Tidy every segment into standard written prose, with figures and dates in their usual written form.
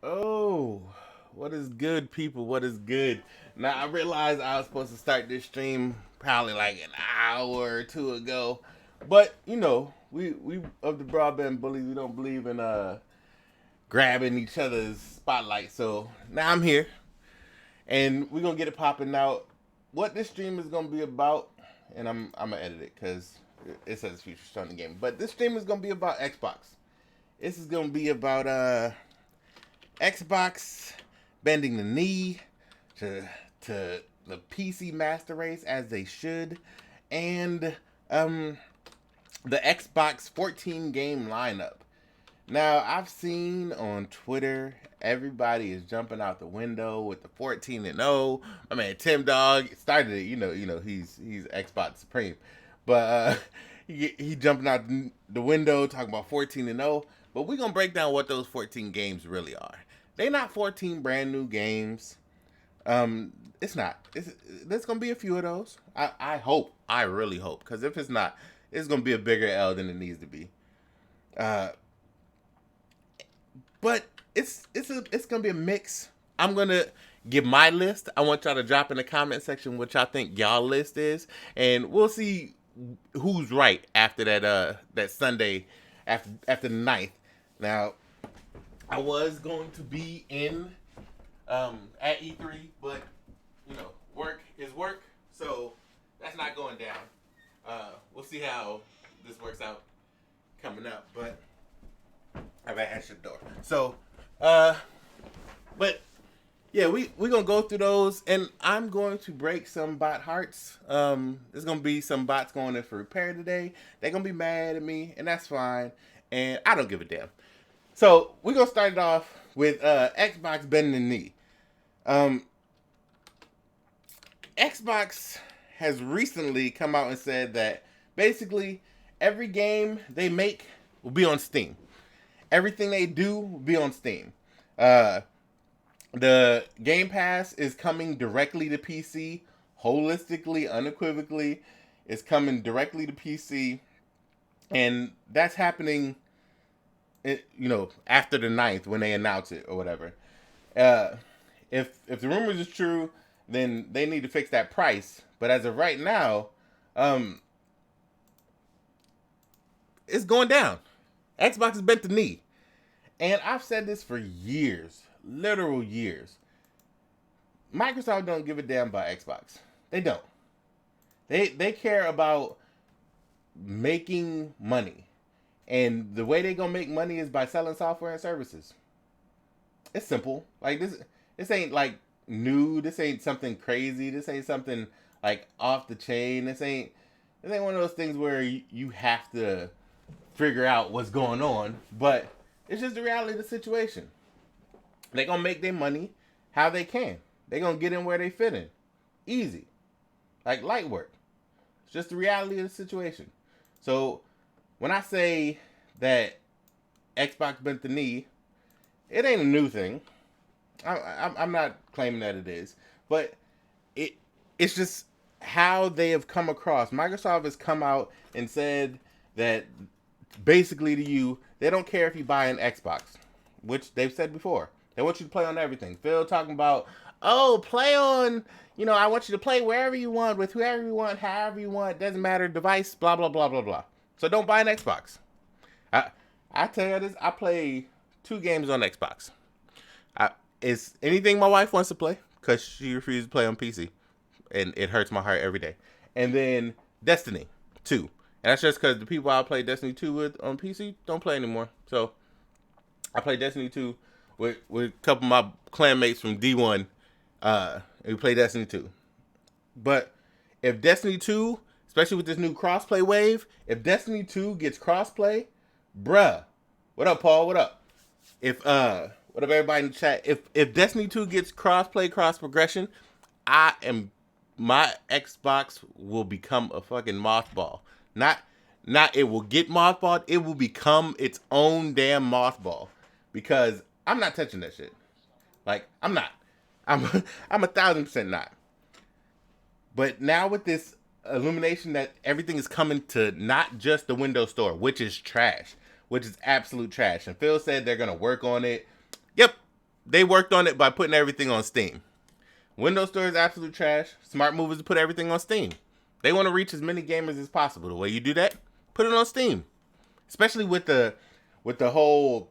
Oh, what is good, people? What is good? Now, I realized I was supposed to start this stream probably like an hour or two ago. But, we of the Broadband Bullies, we don't believe in grabbing each other's spotlight. So now I'm here and we're going to get it popping out. What this stream is going to be about, and I'm going to edit it because it says future starting the game. But this stream is going to be about Xbox. This is going to be about Xbox bending the knee to the PC master race as they should, and the Xbox 14 game lineup. Now I've seen on Twitter everybody is jumping out the window with the 14 and 0. I mean Tim Dog started it. He's Xbox Supreme, but he jumping out the window talking about 14 and 0. But we're gonna break down what those 14 games really are. They not 14 brand new games. It's not. There's gonna be a few of those. I hope. I really hope. Because if it's not, it's gonna be a bigger L than it needs to be. Uh, but it's gonna be a mix. I'm gonna give my list. I want y'all to drop in the comment section what y'all think y'all list is, and we'll see who's right after that Sunday after the ninth. Now, I was going to be in at E3, but work is work, so that's not going down. We'll see how this works out coming up, but I've answered the door. So, but yeah, we're gonna go through those, and I'm going to break some bot hearts. There's gonna be some bots going in for repair today. They're gonna be mad at me, and that's fine. And I don't give a damn. So we're gonna start it off with Xbox bending the knee. Xbox has recently come out and said that basically every game they make will be on Steam. Everything they do will be on Steam. The Game Pass is coming directly to PC, holistically, unequivocally. It's coming directly to PC, and that's happening. After the ninth when they announce it or whatever. If the rumors is true, then they need to fix that price. But as of right now, it's going down. Xbox has bent the knee, and I've said this for years, literal years. Microsoft don't give a damn about Xbox. They don't. They care about making money. And the way they gonna make money is by selling software and services. It's simple. Like this ain't like new. This ain't something crazy. This ain't something like off the chain. This ain't one of those things where you have to figure out what's going on. But it's just the reality of the situation. They gonna make their money how they can. They gonna get in where they fit in. Easy. Like light work. It's just the reality of the situation. So when I say that Xbox bent the knee, it ain't a new thing. I'm not claiming that it is, but it's just how they have come across. Microsoft has come out and said that basically to you, they don't care if you buy an Xbox, which they've said before. They want you to play on everything. Phil talking about, play on, I want you to play wherever you want, with whoever you want, however you want, doesn't matter, device, blah, blah, blah, blah, blah. So don't buy an Xbox. I tell you this, I play 2 games on Xbox. It's anything my wife wants to play, because she refuses to play on PC. And it hurts my heart every day. And then Destiny 2. And that's just because the people I play Destiny 2 with on PC don't play anymore. So I play Destiny 2 with a couple of my clanmates from D1. And we play Destiny 2. But if Destiny 2, especially with this new crossplay wave, if Destiny 2 gets crossplay, bruh. What up, Paul? What up? What up, everybody in the chat? If Destiny 2 gets crossplay, cross progression, my Xbox will become a fucking mothball. Not it will get mothballed, it will become its own damn mothball. Because I'm not touching that shit. Like, I'm not. I'm 1,000% not. But now with this illumination that everything is coming to not just the Windows Store, which is trash, which is absolute trash. And Phil said they're going to work on it. Yep. they worked on it by putting everything on Steam. Windows Store is absolute trash. Smart move is to put everything on Steam. They want to reach as many gamers as possible. The way you do that, put it on Steam. Especially with the whole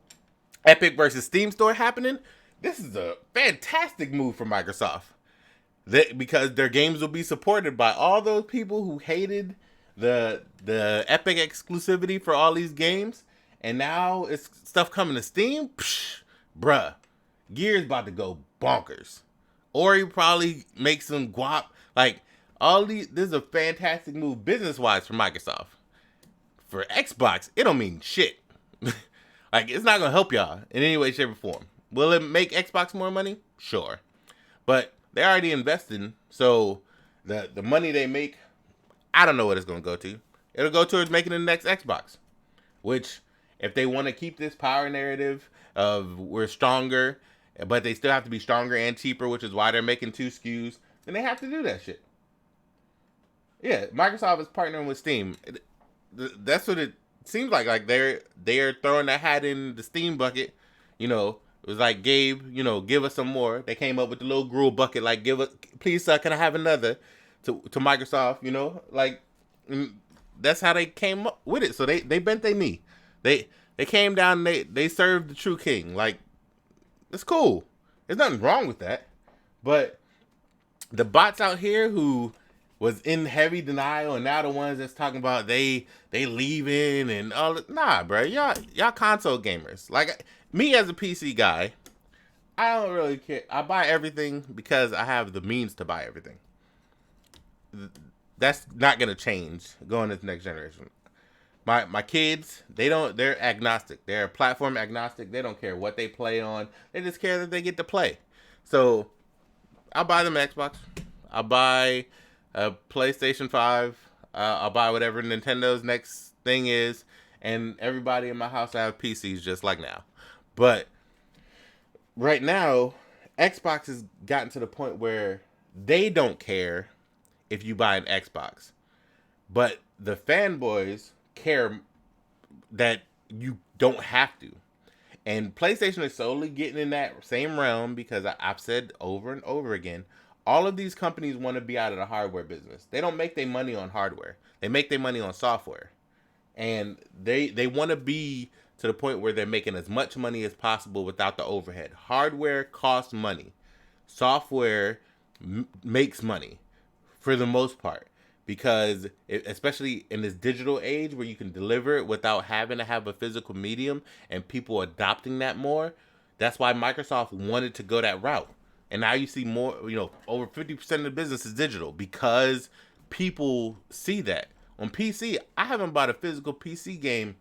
Epic versus Steam store happening, this is a fantastic move for Microsoft. Because their games will be supported by all those people who hated the Epic exclusivity for all these games, and now it's stuff coming to Steam. Psh, bruh, Gear's about to go bonkers. Ori probably make some guap. Like all these, this is a fantastic move business wise for Microsoft. For Xbox, it don't mean shit. Like it's not gonna help y'all in any way, shape, or form. Will it make Xbox more money? Sure, but they're already investing, so the money they make, I don't know what it's gonna go to. It'll go towards making the next Xbox. Which, if they want to keep this power narrative of we're stronger, but they still have to be stronger and cheaper, which is why they're making 2 SKUs, then they have to do that shit. Yeah, Microsoft is partnering with Steam. That's what it seems like. Like they're throwing the hat in the Steam bucket. You know, it was like, Gabe, you know, give us some more. They came up with the little gruel bucket, like, give us, please, can I have another? To Microsoft, you know, like that's how they came up with it. So they bent their knee. They came down and they served the true king. Like, it's cool. There's nothing wrong with that. But the bots out here who was in heavy denial and now the ones that's talking about they leaving and all, nah, bro, y'all console gamers. Like me as a PC guy, I don't really care. I buy everything because I have the means to buy everything. That's not gonna change going into the next generation. My kids, they're agnostic. They're platform agnostic. They don't care what they play on. They just care that they get to play. So I'll buy them an Xbox. I'll buy a PlayStation 5. I'll buy whatever Nintendo's next thing is. And everybody in my house have PCs just like now. But right now, Xbox has gotten to the point where they don't care if you buy an Xbox. But the fanboys care that you don't have to. And PlayStation is solely getting in that same realm because I've said over and over again, all of these companies want to be out of the hardware business. They don't make their money on hardware. They make their money on software. And they want to be to the point where they're making as much money as possible without the overhead. Hardware costs money. Software makes money for the most part. Because especially in this digital age where you can deliver it without having to have a physical medium and people adopting that more, that's why Microsoft wanted to go that route. And now you see more, over 50% of the business is digital because people see that. On PC, I haven't bought a physical PC game,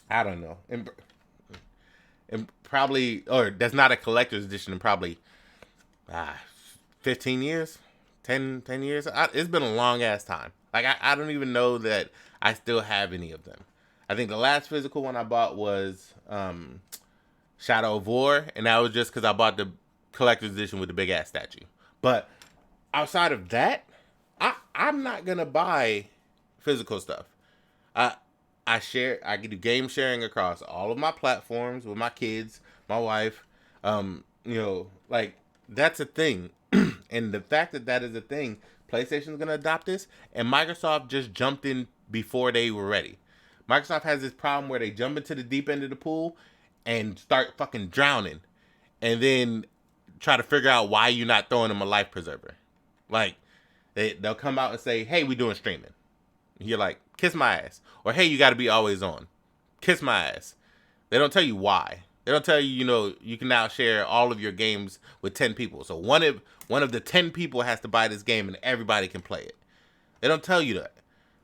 I don't know, and probably, or that's not a collector's edition in probably 15 years. 10 years. It's been a long ass time. Like I don't even know that I still have any of them. I think the last physical one I bought was Shadow of War, and that was just because I bought the collector's edition with the big ass statue. But outside of that, I'm not gonna buy physical stuff. I can do game sharing across all of my platforms with my kids, my wife. Like that's a thing. And the fact that is a thing, PlayStation's going to adopt this, and Microsoft just jumped in before they were ready. Microsoft has this problem where they jump into the deep end of the pool and start fucking drowning, and then try to figure out why you're not throwing them a life preserver. Like, they'll come out and say, hey, we doing streaming. You're like, kiss my ass. Or, hey, you got to be always on. Kiss my ass. They don't tell you why. They don't tell you, you can now share all of your games with 10 people. So one of the 10 people has to buy this game and everybody can play it. They don't tell you that.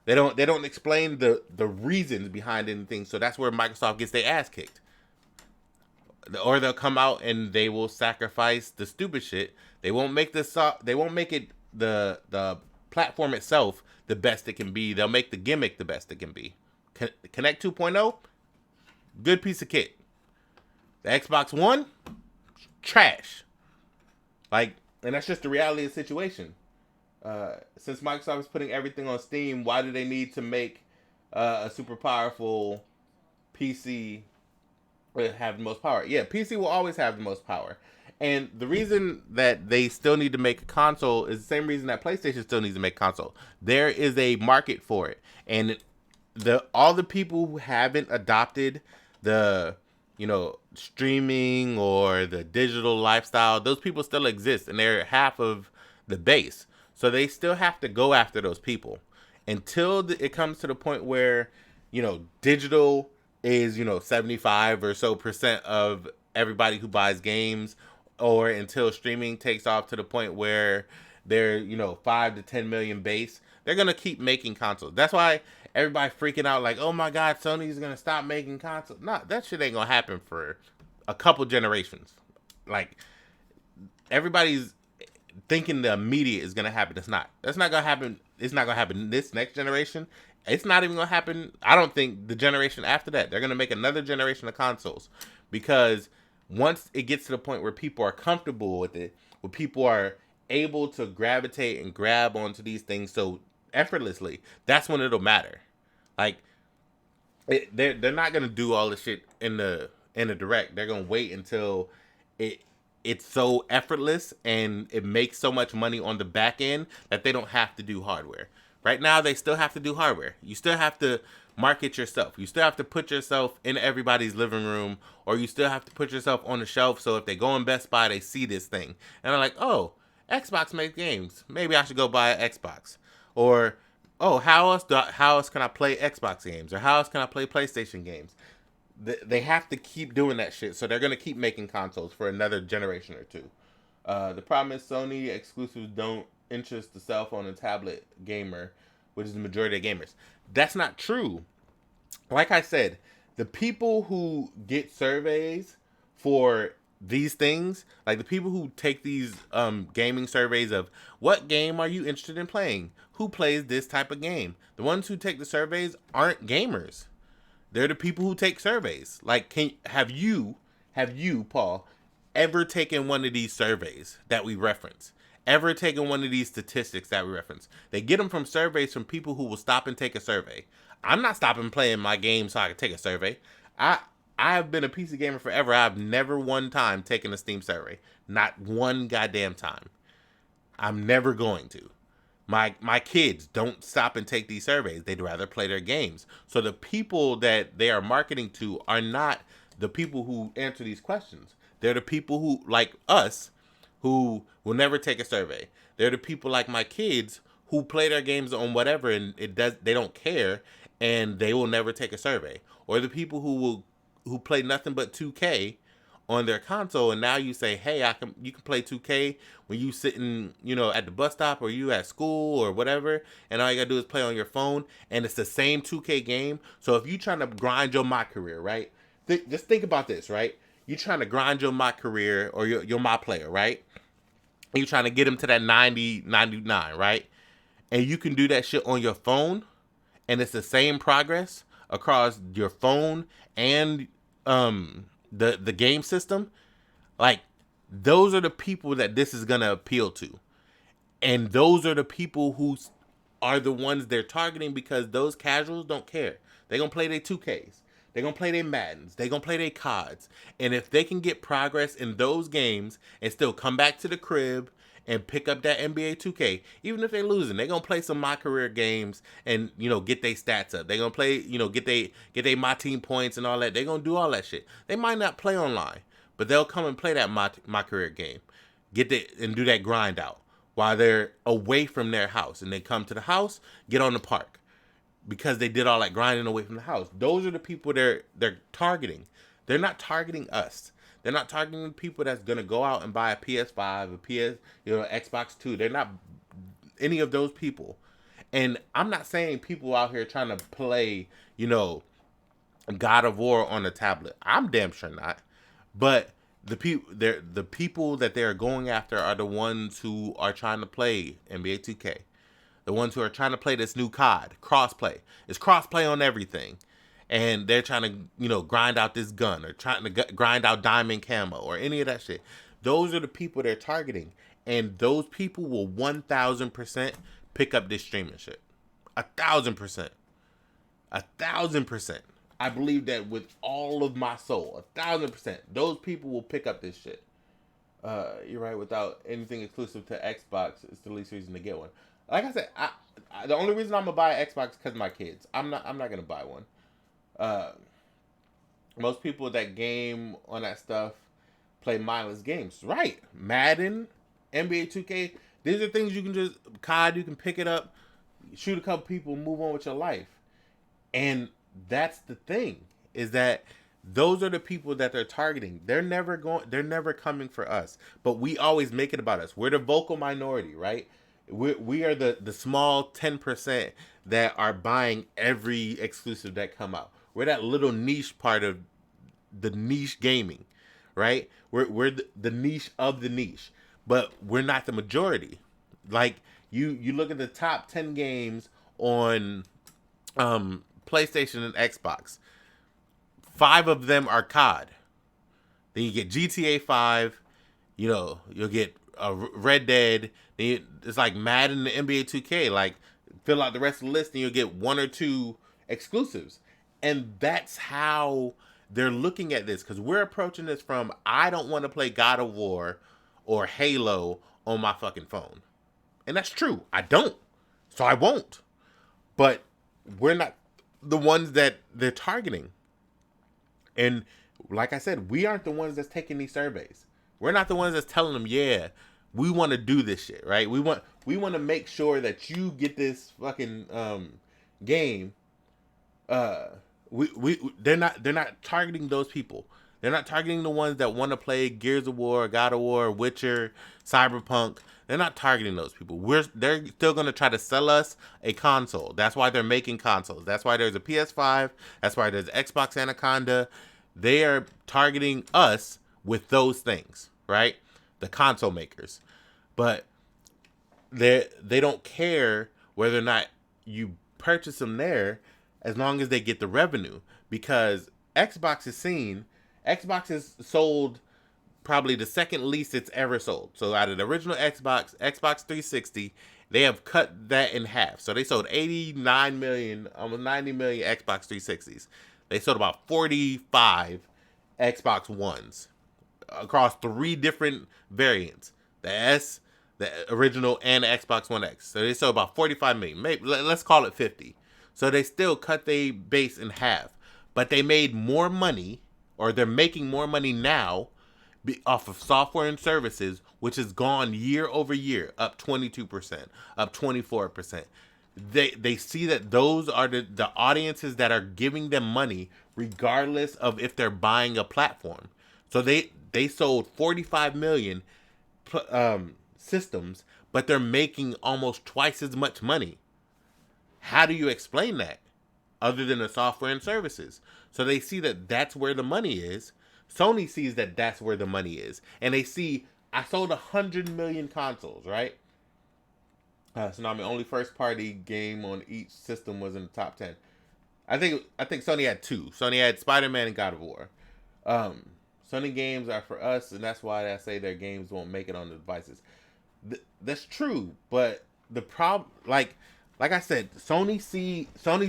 They don't explain the reasons behind anything. So that's where Microsoft gets their ass kicked. Or they'll come out and they will sacrifice the stupid shit. They won't make it the platform itself the best it can be. They'll make the gimmick the best it can be. Connect 2.0, good piece of kit. The Xbox One, trash. Like, and that's just the reality of the situation. Since Microsoft is putting everything on Steam, why do they need to make a super powerful PC have the most power. Yeah, PC will always have the most power. And the reason that they still need to make a console is the same reason that PlayStation still needs to make a console. There is a market for it. And all the people who haven't adopted the streaming or the digital lifestyle, those people still exist and they're half of the base. So they still have to go after those people until it comes to the point where digital is 75 or so percent of everybody who buys games, or until streaming takes off to the point where they're 5 to 10 million base. They're gonna keep making consoles. That's why everybody freaking out like, oh my god, Sony's gonna stop making consoles. No, that shit ain't gonna happen for a couple generations. Like, everybody's thinking the immediate is gonna happen. It's not. That's not gonna happen. It's not gonna happen this next generation. It's not even gonna happen. I don't think the generation after that. They're gonna make another generation of consoles, because once it gets to the point where people are comfortable with it, where people are able to gravitate and grab onto these things so effortlessly, that's when it'll matter. Like, they're not gonna do all this shit in the direct. They're gonna wait until it's so effortless and it makes so much money on the back end that they don't have to do hardware. Right now, they still have to do hardware. You still have to market yourself. You still have to put yourself in everybody's living room, or you still have to put yourself on the shelf so if they go in Best Buy, they see this thing. And they're like, oh, Xbox makes games. Maybe I should go buy an Xbox. Or, oh, how else can I play Xbox games? Or how else can I play PlayStation games? They have to keep doing that shit, so they're going to keep making consoles for another generation or two. The problem is Sony exclusives don't interest the cell phone and tablet gamer, which is the majority of gamers. That's not true. Like I said, the people who get surveys for these things, like the people who take these gaming surveys of what game are you interested in playing, who plays this type of game, the ones who take the surveys aren't gamers. They're the people who take surveys. Like, have you, Paul, ever taken one of these surveys that we reference? Ever taken one of these statistics that we reference? They get them from surveys from people who will stop and take a survey. I'm not stopping playing my game so I can take a survey. I've been a PC gamer forever. I've never one time taken a Steam survey. Not one goddamn time. I'm never going to. My kids don't stop and take these surveys. They'd rather play their games. So the people that they are marketing to are not the people who answer these questions. They're the people who, like us, who will never take a survey. They're the people like my kids who play their games on whatever and they don't care, and they will never take a survey. Or the people who play nothing but 2K on their console, and now you say, hey, you can play 2K when you sitting, at the bus stop, or you at school or whatever, and all you gotta do is play on your phone, and it's the same 2K game. So if you trying to grind your my career, right? Just think about this, right? You trying to grind your my career, or your my player, right? You trying to get him to that 90, 99, right? And you can do that shit on your phone, and it's the same progress across your phone and the game system. Like, those are the people that this is gonna appeal to, and those are the people who are the ones they're targeting, because those casuals don't care. They're gonna play their 2Ks, they're gonna play their Maddens, they're gonna play their CODs, and if they can get progress in those games and still come back to the crib and pick up that NBA 2K, even if they're losing, they're gonna play some my career games and get their stats up. They're gonna play, get they my team points and all that. They're gonna do all that shit. They might not play online, but they'll come and play that my career game, and do that grind out while they're away from their house, and they come to the house, get on the park, because they did all that grinding away from the house. Those are the people they're targeting. They're not targeting us. They're not targeting people that's gonna go out and buy a PS5, a Xbox 2. They're not any of those people. And I'm not saying people out here trying to play, God of War on a tablet. I'm damn sure not. But the people that they're going after are the ones who are trying to play NBA 2K. The ones who are trying to play this new COD, crossplay. It's crossplay on everything. And they're trying to, grind out this gun, or trying to grind out diamond camo, or any of that shit. Those are the people they're targeting. And those people will 1,000% pick up this streaming shit. 1,000%. 1,000%. I believe that with all of my soul, 1,000%, those people will pick up this shit. You're right. Without anything exclusive to Xbox, it's the least reason to get one. Like I said, the only reason I'm gonna buy an Xbox is because of my kids. I'm not gonna buy one. Uh, Most people that game on that stuff play mindless games, right? Madden, NBA 2K. These are things you can just COD. You can pick it up, shoot a couple people, move on with your life. And that's the thing, is that those are the people that they're targeting. They're never coming for us. But we always make it about us. We're the vocal minority, right? We are the small 10% that are buying every exclusive that come out. We're that little niche part of the niche gaming, right? We're the niche of the niche, but we're not the majority. Like you look at the top 10 games on PlayStation and Xbox. 5 of them are COD. Then you get GTA 5. You'll get Red Dead. Then it's like Madden and NBA 2K. Like fill out the rest of the list, and you'll get 1 or 2 exclusives. And that's how they're looking at this, because we're approaching this from, I don't want to play God of War or Halo on my fucking phone. And that's true. I don't. So I won't. But we're not the ones that they're targeting. And like I said, we aren't the ones that's taking these surveys. We're not the ones that's telling them, yeah, we want to do this shit, right? We want to make sure that you get this fucking game. They're not targeting those people. They're not targeting the ones that want to play Gears of War, God of War, Witcher, Cyberpunk. They're not targeting those people. They're still going to try to sell us a console. That's why they're making consoles. That's why there's a PS5. That's why there's Xbox Anaconda. They are targeting us with those things, right? The console makers. But they don't care whether or not you purchase them there, as long as they get the revenue. Because Xbox has sold probably the second least it's ever sold. So out of the original Xbox 360, they have cut that in half. So they sold 89 million, almost 90 million Xbox 360s. They sold about 45 Xbox Ones across 3 different variants. The S, the original, and the Xbox One X. So they sold about 45 million. Maybe, let's call it 50. So they still cut their base in half. But they made more money, or they're making more money now off of software and services, which has gone year over year, up 22%, up 24%. They see that those are the audiences that are giving them money, regardless of if they're buying a platform. So they sold 45 million systems, but they're making almost twice as much money. How do you explain that, other than the software and services? So they see that that's where the money is. Sony sees that that's where the money is. And they see, I sold 100 million consoles, right? So now my only first party game on each system was in the top 10. I think Sony had 2. Sony had Spider-Man and God of War. Sony games are for us, and that's why I say their games won't make it on the devices. That's true, but the problem, like I said, Sony's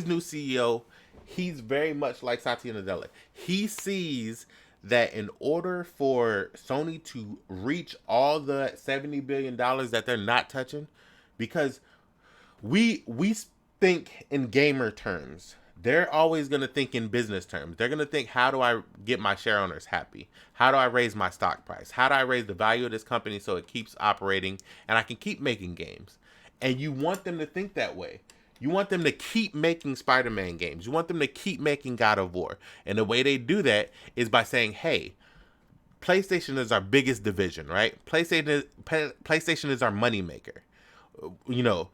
new CEO, he's very much like Satya Nadella. He sees that in order for Sony to reach all the $70 billion that they're not touching, because we think in gamer terms, they're always going to think in business terms. They're going to think, how do I get my share owners happy? How do I raise my stock price? How do I raise the value of this company so it keeps operating and I can keep making games? And you want them to think that way. You want them to keep making Spider-Man games. You want them to keep making God of War. And the way they do that is by saying, hey, PlayStation is our biggest division, right? PlayStation is our moneymaker. You know,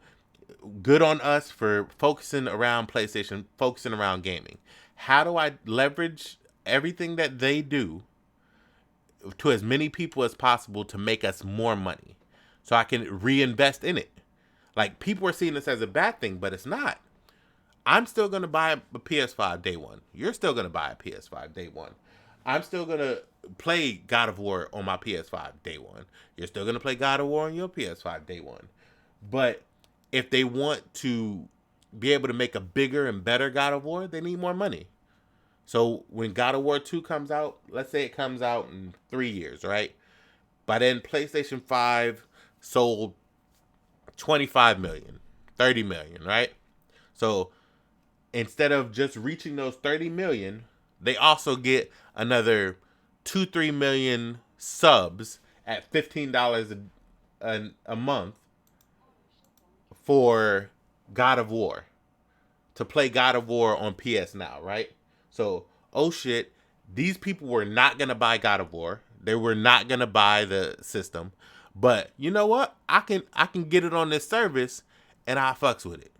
good on us for focusing around PlayStation, focusing around gaming. How do I leverage everything that they do to as many people as possible to make us more money so I can reinvest in it? Like, people are seeing this as a bad thing, but it's not. I'm still going to buy a PS5 day one. You're still going to buy a PS5 day one. I'm still going to play God of War on my PS5 day one. You're still going to play God of War on your PS5 day one. But if they want to be able to make a bigger and better God of War, they need more money. So when God of War 2 comes out, let's say it comes out in 3 years, right? By then, PlayStation 5 sold 25 million, 30 million, right? So instead of just reaching those 30 million, they also get another 2-3 million subs at $15 a month for God of War, to play God of War on PS Now, right? So, oh shit, these people were not gonna buy God of War. They were not gonna buy the system, but you know what? I can get it on this service, and I fucks with it.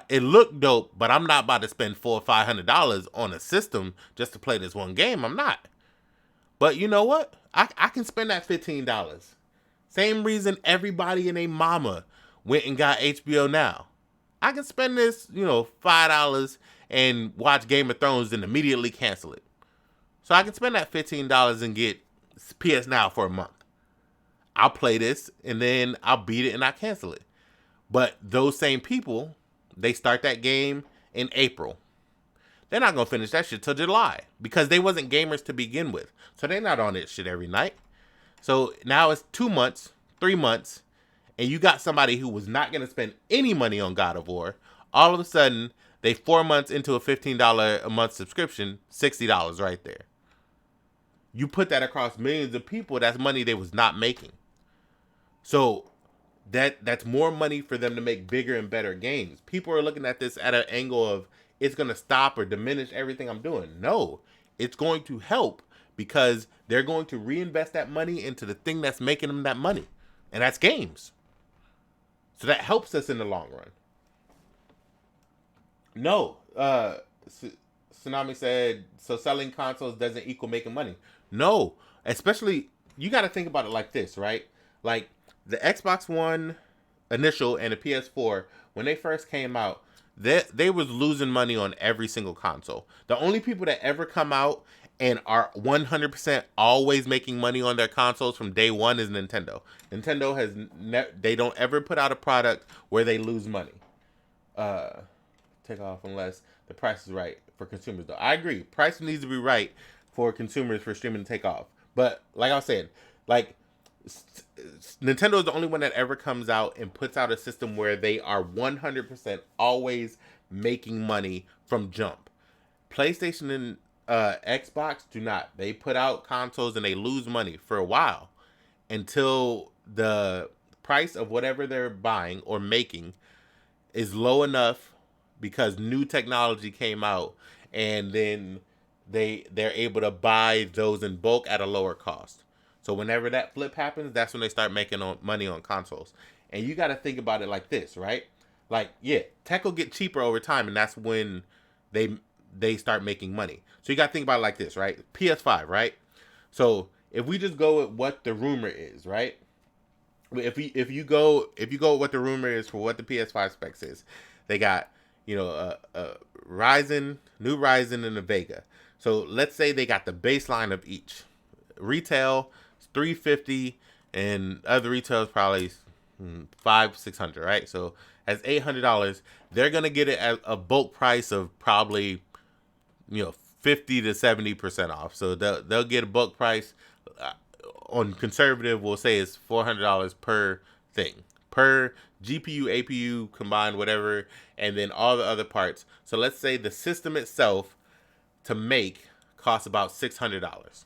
It looked dope, but I'm not about to spend $400 or $500 on a system just to play this one game. I'm not. But you know what? I can spend that $15. Same reason everybody and their mama went and got HBO Now. I can spend this, $5 and watch Game of Thrones and immediately cancel it. So I can spend that $15 and get PS Now for a month. I'll play this and then I'll beat it and I cancel it. But those same people, they start that game in April. They're not gonna finish that shit till July because they wasn't gamers to begin with. So they're not on this shit every night. So now it's 2 months, 3 months, and you got somebody who was not gonna spend any money on God of War. All of a sudden, they 4 months into a $15 a month subscription, $60 right there. You put that across millions of people, that's money they was not making. So that's more money for them to make bigger and better games. People are looking at this at an angle of it's going to stop or diminish everything I'm doing. No, it's going to help because they're going to reinvest that money into the thing that's making them that money, and that's games. So that helps us in the long run. No, Tsunami said, so selling consoles doesn't equal making money. No, especially, you got to think about it like this, right? Like, the Xbox One initial and the PS4, when they first came out, they was losing money on every single console. The only people that ever come out and are 100% always making money on their consoles from day one is Nintendo. Nintendo they don't ever put out a product where they lose money. Take off unless the price is right for consumers, though. I agree. Price needs to be right for consumers for streaming to take off. But like I was saying, like, Nintendo is the only one that ever comes out and puts out a system where they are 100% always making money from jump. PlayStation and Xbox do not. They put out consoles and they lose money for a while until the price of whatever they're buying or making is low enough because new technology came out, and then they're able to buy those in bulk at a lower cost. So whenever that flip happens, that's when they start making money on consoles. And you got to think about it like this, right? Like, yeah, tech will get cheaper over time, and that's when they start making money. So you got to think about it like this, right? PS5, right? So if we just go with what the rumor is, right? If you go with what the rumor is for what the PS5 specs is, they got a Ryzen, new Ryzen, and a Vega. So let's say they got the baseline of each. Retail $350, and other retail is probably $500-$600, right? So as $800, they're gonna get it at a bulk price of probably 50 to 70% off. So they'll get a bulk price. On conservative, we'll say it's $400 per thing, per GPU, APU combined, whatever, and then all the other parts. So let's say the system itself to make costs about $600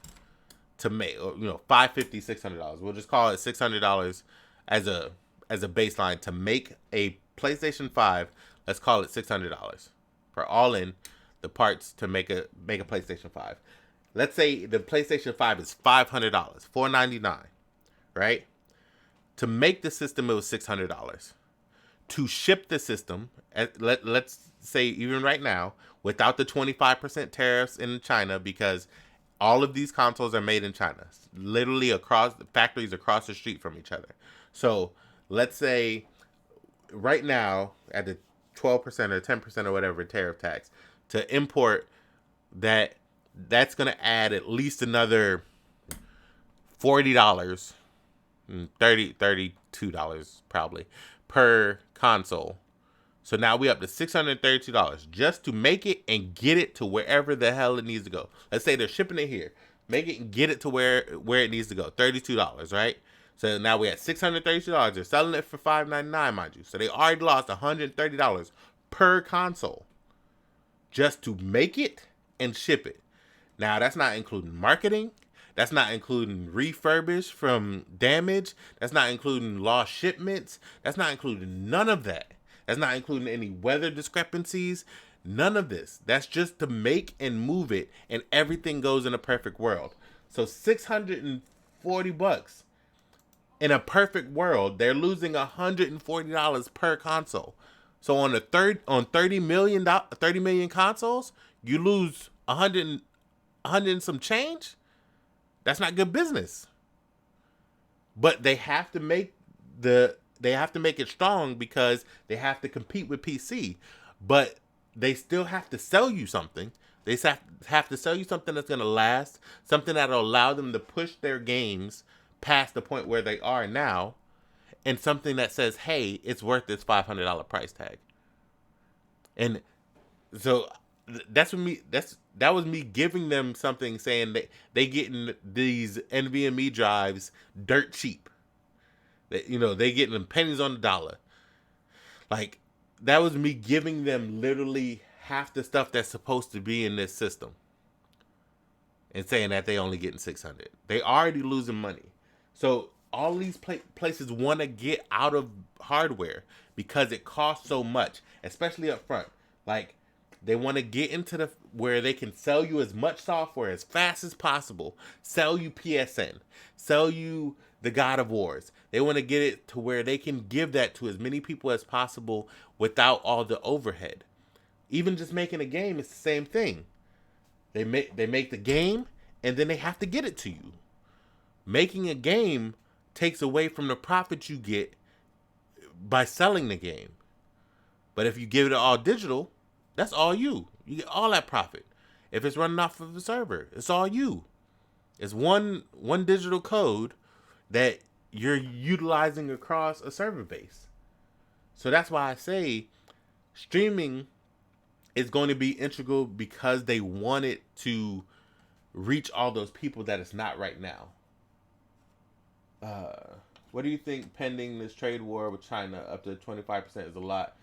to make, or $550, $600. We'll just call it $600 as a baseline to make a PlayStation 5. Let's call it $600 for all in the parts to make a PlayStation 5. Let's say the PlayStation 5 is $500, $499, right? To make the system, it was $600. To ship the system, let's say even right now, without the 25% tariffs in China, because all of these consoles are made in China, literally across factories across the street from each other. So let's say right now at the 12% or 10% or whatever tariff tax to import that's going to add at least another $40, $32 probably per console. So now we up to $632 just to make it and get it to wherever the hell it needs to go. Let's say they're shipping it here. Make it and get it to where it needs to go. $32, right? So now we at $632. They're selling it for $599, mind you. So they already lost $130 per console just to make it and ship it. Now that's not including marketing. That's not including refurbish from damage. That's not including lost shipments. That's not including none of that. That's not including any weather discrepancies. None of this. That's just to make and move it, and everything goes in a perfect world. So $640 in a perfect world, they're losing $140 per console. So on 30 million consoles, you lose 100 and some change. That's not good business. But they have to make it strong because they have to compete with PC. But they still have to sell you something. They have to sell you something that's going to last, something that'll allow them to push their games past the point where they are now, and something that says, hey, it's worth this $500 price tag. And so that was me giving them something, saying that they getting these NVMe drives dirt cheap. They getting them pennies on the dollar. Like, that was me giving them literally half the stuff that's supposed to be in this system, and saying that they only getting 600. They already losing money. So all these places want to get out of hardware because it costs so much, especially up front. Like, they want to get into where they can sell you as much software as fast as possible. Sell you PSN. Sell you the God of Wars. They want to get it to where they can give that to as many people as possible without all the overhead. Even just making a game is the same thing. They make the game, and then they have to get it to you. Making a game takes away from the profit you get by selling the game. But if you give it all digital, that's all you. You get all that profit. If it's running off of the server, it's all you. It's one digital code that you're utilizing across a server base. So that's why I say streaming is going to be integral, because they want it to reach all those people that it's not right now. What do you think, pending this trade war with China, up to 25% is a lot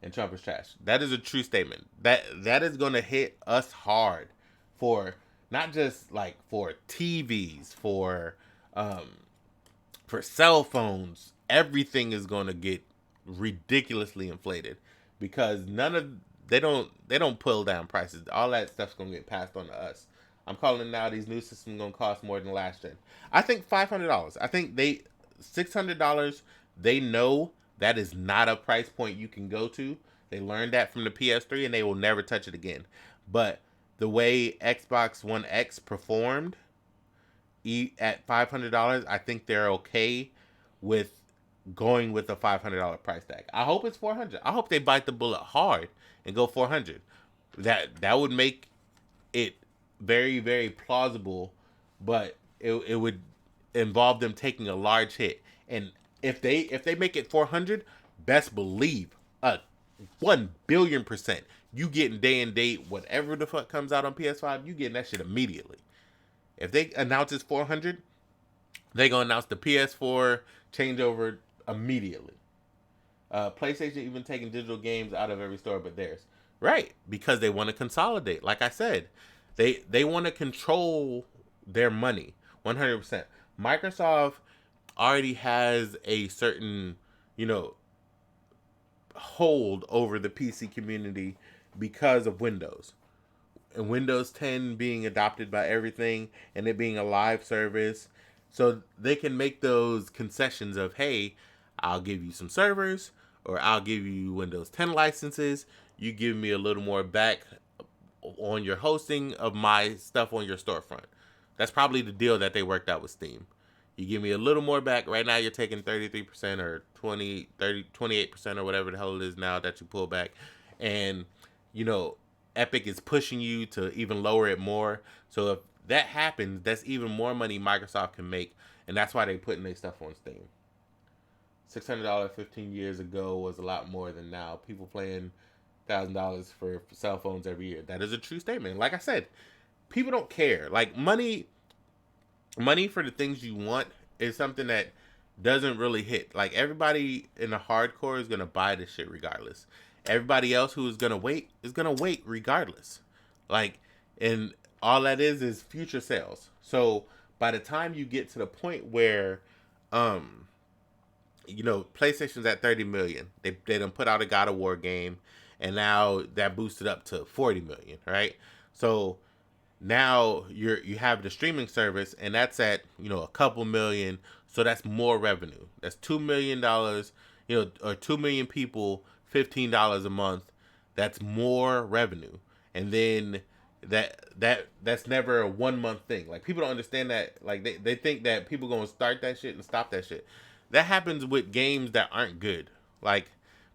and Trump is trash? That is a true statement. That is going to hit us hard, for not just like for TVs, for cell phones. Everything is going to get ridiculously inflated, because they don't pull down prices. All that stuff's going to get passed on to us. I'm calling now these new systems going to cost more than last gen. I think $500. I think $600. They know that is not a price point you can go to. They learned that from the PS3, and they will never touch it again. But the way Xbox One X performed at $500, I think they're okay with going with a $500 price tag. I hope it's $400. I hope they bite the bullet hard and go $400. That would make it very, very plausible, but it would involve them taking a large hit. And if they make it $400, best believe 1,000,000,000% you getting day and date whatever the fuck comes out on PS5. You getting that shit immediately. If they announce it's $400, they gonna announce the PS4 changeover immediately. PlayStation even taking digital games out of every store but theirs, right? Because they want to consolidate. Like I said, they want to control their money 100%. Microsoft already has a certain, hold over the PC community because of Windows. And Windows 10 being adopted by everything, and it being a live service. So they can make those concessions of, hey, I'll give you some servers, or I'll give you Windows 10 licenses. You give me a little more back on your hosting of my stuff on your storefront. That's probably the deal that they worked out with Steam. You give me a little more back. Right now you're taking 33% or 28% or whatever the hell it is now that you pull back. And, Epic is pushing you to even lower it more. So if that happens, that's even more money Microsoft can make. And that's why they're putting their stuff on Steam. $600 15 years ago was a lot more than now. People paying $1,000 for cell phones every year. That is a true statement. Like I said, people don't care. Like money for the things you want is something that doesn't really hit. Like everybody in the hardcore is gonna buy this shit regardless. Everybody else who is gonna wait regardless. Like, and all that is future sales. So by the time you get to the point where, um, PlayStation's at 30 million, they done put out a God of War game, and now that boosted up to 40 million, right? So now you have the streaming service, and that's at a couple million, so that's more revenue. That's $2 million, or 2 million people, $15 a month. That's more revenue. And then that's never a 1 month thing. Like, people don't understand that. Like, they think that people gonna start that shit and stop that shit. That happens with games that aren't good. Like,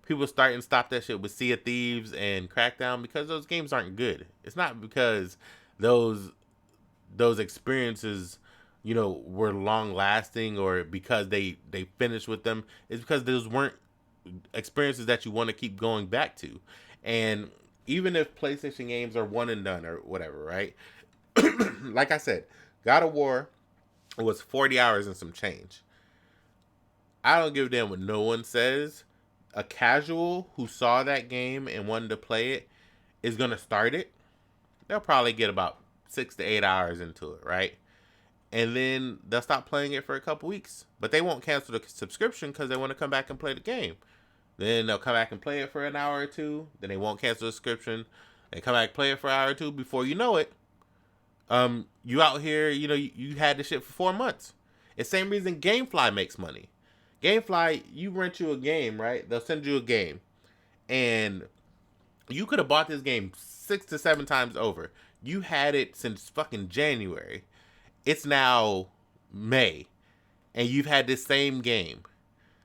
people start and stop that shit with Sea of Thieves and Crackdown because those games aren't good. It's not because those experiences, were long lasting, or because they finished with them. It's because those weren't experiences that you want to keep going back to. And even if PlayStation games are one and done or whatever, right? Like I said, God of War was 40 hours and some change. I don't give a damn what no one says. A casual who saw that game and wanted to play it is going to start it. They'll probably get about 6 to 8 hours into it, right? And then they'll stop playing it for a couple weeks. But they won't cancel the subscription because they want to come back and play the game. Then they'll come back and play it for an hour or two. Then they won't cancel the subscription. They come back and play it for an hour or two. Before you know it, you out here, you had this shit for 4 months. It's the same reason GameFly makes money. GameFly, you rent you a game, right? They'll send you a game. And you could have bought this game 6 to 7 times over. You had it since fucking January. It's now May. And you've had this same game.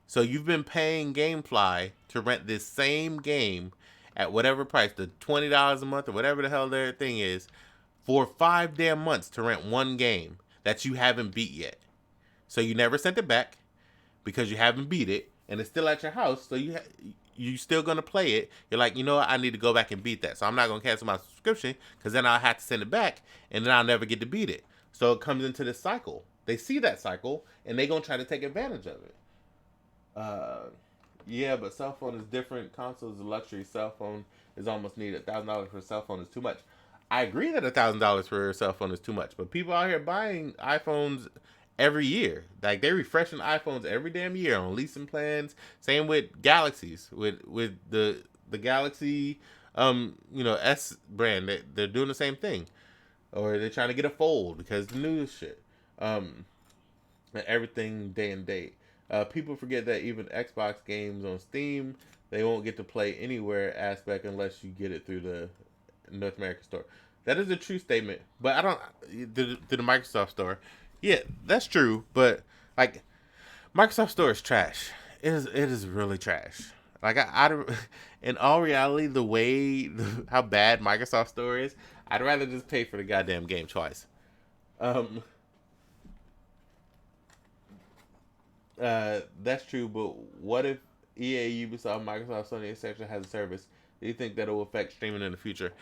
So you've been paying GameFly to rent this same game at whatever price, the $20 a month or whatever the hell their thing is, for 5 damn months to rent one game that you haven't beat yet. So you never sent it back because you haven't beat it, and it's still at your house, so you still gonna play it. You're like, you know what, I need to go back and beat that. So I'm not gonna cancel my subscription because then I'll have to send it back, and then I'll never get to beat it. So it comes into this cycle. They see that cycle, and they gonna try to take advantage of it. Yeah, but cell phone is different. Console is a luxury. Cell phone is almost needed. $1,000 for a cell phone is too much. I agree that $1,000 for a cell phone is too much, but people out here buying iPhones every year. Like, they're refreshing iPhones every damn year on leasing plans. Same with Galaxies, with the Galaxy, S brand. They're doing the same thing, or they're trying to get a Fold because the new shit. Everything day and date. People forget that even Xbox games on Steam, they won't get to play anywhere aspect unless you get it through the North American store. That is a true statement, but I don't the Microsoft store. Yeah, that's true, but like, Microsoft store is trash. It is really trash. Like, in all reality, how bad Microsoft store is, I'd rather just pay for the goddamn game twice. That's true, but what if EA, Ubisoft, Microsoft, Sony, etc. has a service? Do you think that it will affect streaming in the future?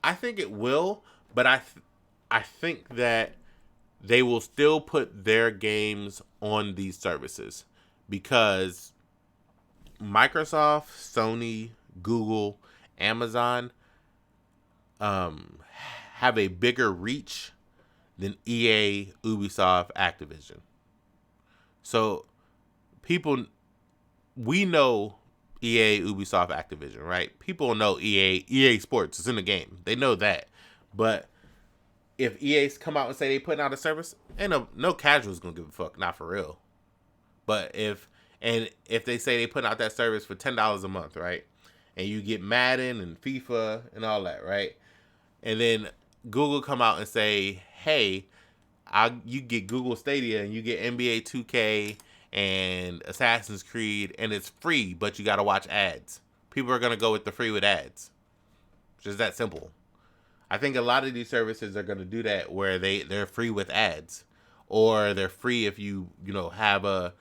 I think it will, but I think that they will still put their games on these services because Microsoft, Sony, Google, Amazon have a bigger reach than EA, Ubisoft, Activision. So we know EA, Ubisoft, Activision, right? People know EA Sports is in the game. They know that. But if EA's come out and say they putting out a service, ain't no casual's gonna give a fuck, not for real. But if they say they put out that service for $10 a month, right? And you get Madden and FIFA and all that, right? And then Google come out and say, hey, you get Google Stadia and you get NBA 2K and Assassin's Creed, and it's free, but you gotta watch ads. People are gonna go with the free with ads. Just that simple. I think a lot of these services are gonna do that, where they're free with ads, or they're free if you have a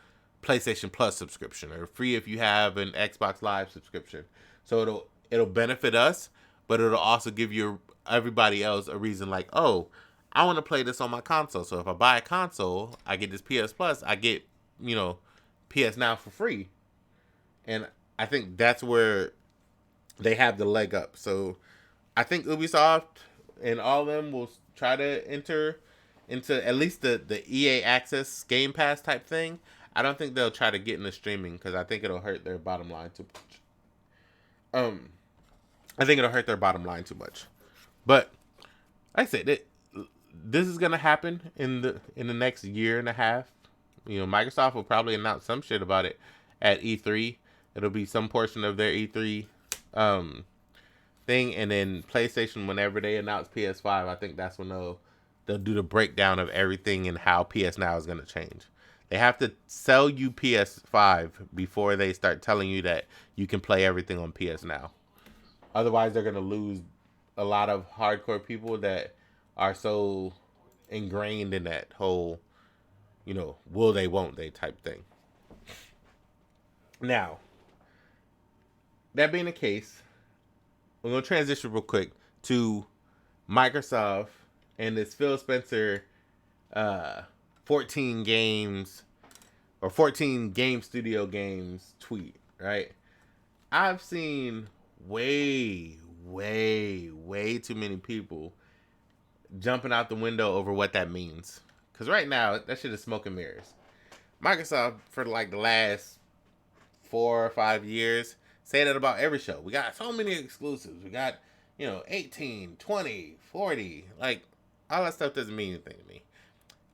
PlayStation Plus subscription, or free if you have an Xbox Live subscription. So it'll benefit us, but it'll also give you everybody else a reason like, oh, I want to play this on my console. So if I buy a console, I get this PS Plus, I get, PS Now for free. And I think that's where they have the leg up. So I think Ubisoft and all of them will try to enter into at least the EA Access Game Pass type thing. I don't think they'll try to get into streaming because I think it'll hurt their bottom line too much. I think it'll hurt their bottom line too much. But like I said, this is gonna happen in the next year and a half. Microsoft will probably announce some shit about it at E3. It'll be some portion of their E3 thing, and then PlayStation, whenever they announce PS5, I think that's when they'll do the breakdown of everything and how PS Now is gonna change. They have to sell you PS5 before they start telling you that you can play everything on PS Now. Otherwise, they're gonna lose a lot of hardcore people that are so ingrained in that whole, will they, won't they type thing. Now, that being the case, we're going to transition real quick to Microsoft and this Phil Spencer 14 games or 14 game studio games tweet, right? I've seen way too many people jumping out the window over what that means. Because right now, that shit is smoke and mirrors. Microsoft, for like the last 4 or 5 years, say that about every show. We got so many exclusives. We got, 18, 20, 40. Like, all that stuff doesn't mean anything to me.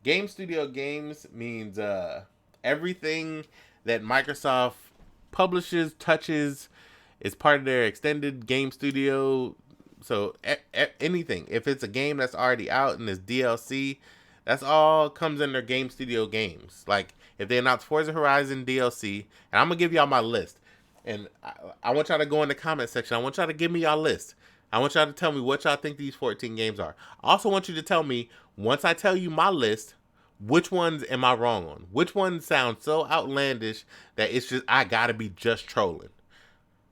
Game studio games means everything that Microsoft publishes, touches, is part of their extended game studio. So anything, if it's a game that's already out and is DLC, that's all comes in their game studio games. Like if they announce Forza Horizon DLC, and I'm gonna give y'all my list, and I want y'all to go in the comment section. I want y'all to give me y'all list. I want y'all to tell me what y'all think these 14 games are. I also want you to tell me, once I tell you my list, which ones am I wrong on? Which ones sound so outlandish that it's just, I gotta be just trolling.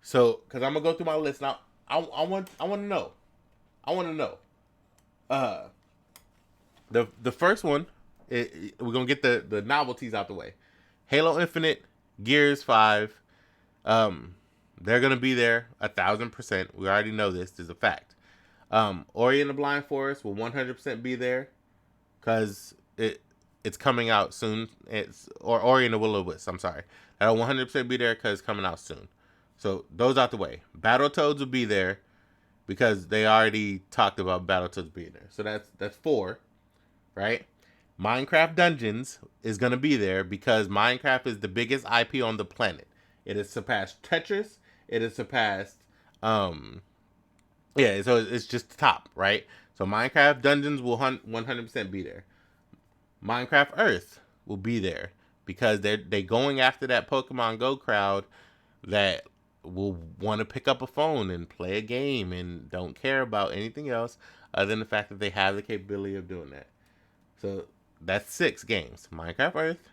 So, because I'm gonna go through my list now. I want to know. I want to know. The first one, we're gonna get the novelties out the way. Halo Infinite, Gears 5. They're gonna be there 1,000%. We already know this. This is a fact. Ori and the Blind Forest will 100% be there because it's coming out soon. Or Ori and the Will of the Wisp. I'm sorry. That'll 100% be there because it's coming out soon. So those out the way. Battletoads will be there because they already talked about Battletoads being there. So that's 4, right? Minecraft Dungeons is going to be there because Minecraft is the biggest IP on the planet. It has surpassed Tetris. It has surpassed, so it's just the top, right? So Minecraft Dungeons will 100% be there. Minecraft Earth will be there because they're going after that Pokemon Go crowd that will want to pick up a phone and play a game and don't care about anything else other than the fact that they have the capability of doing that. So that's 6 games. Minecraft Earth,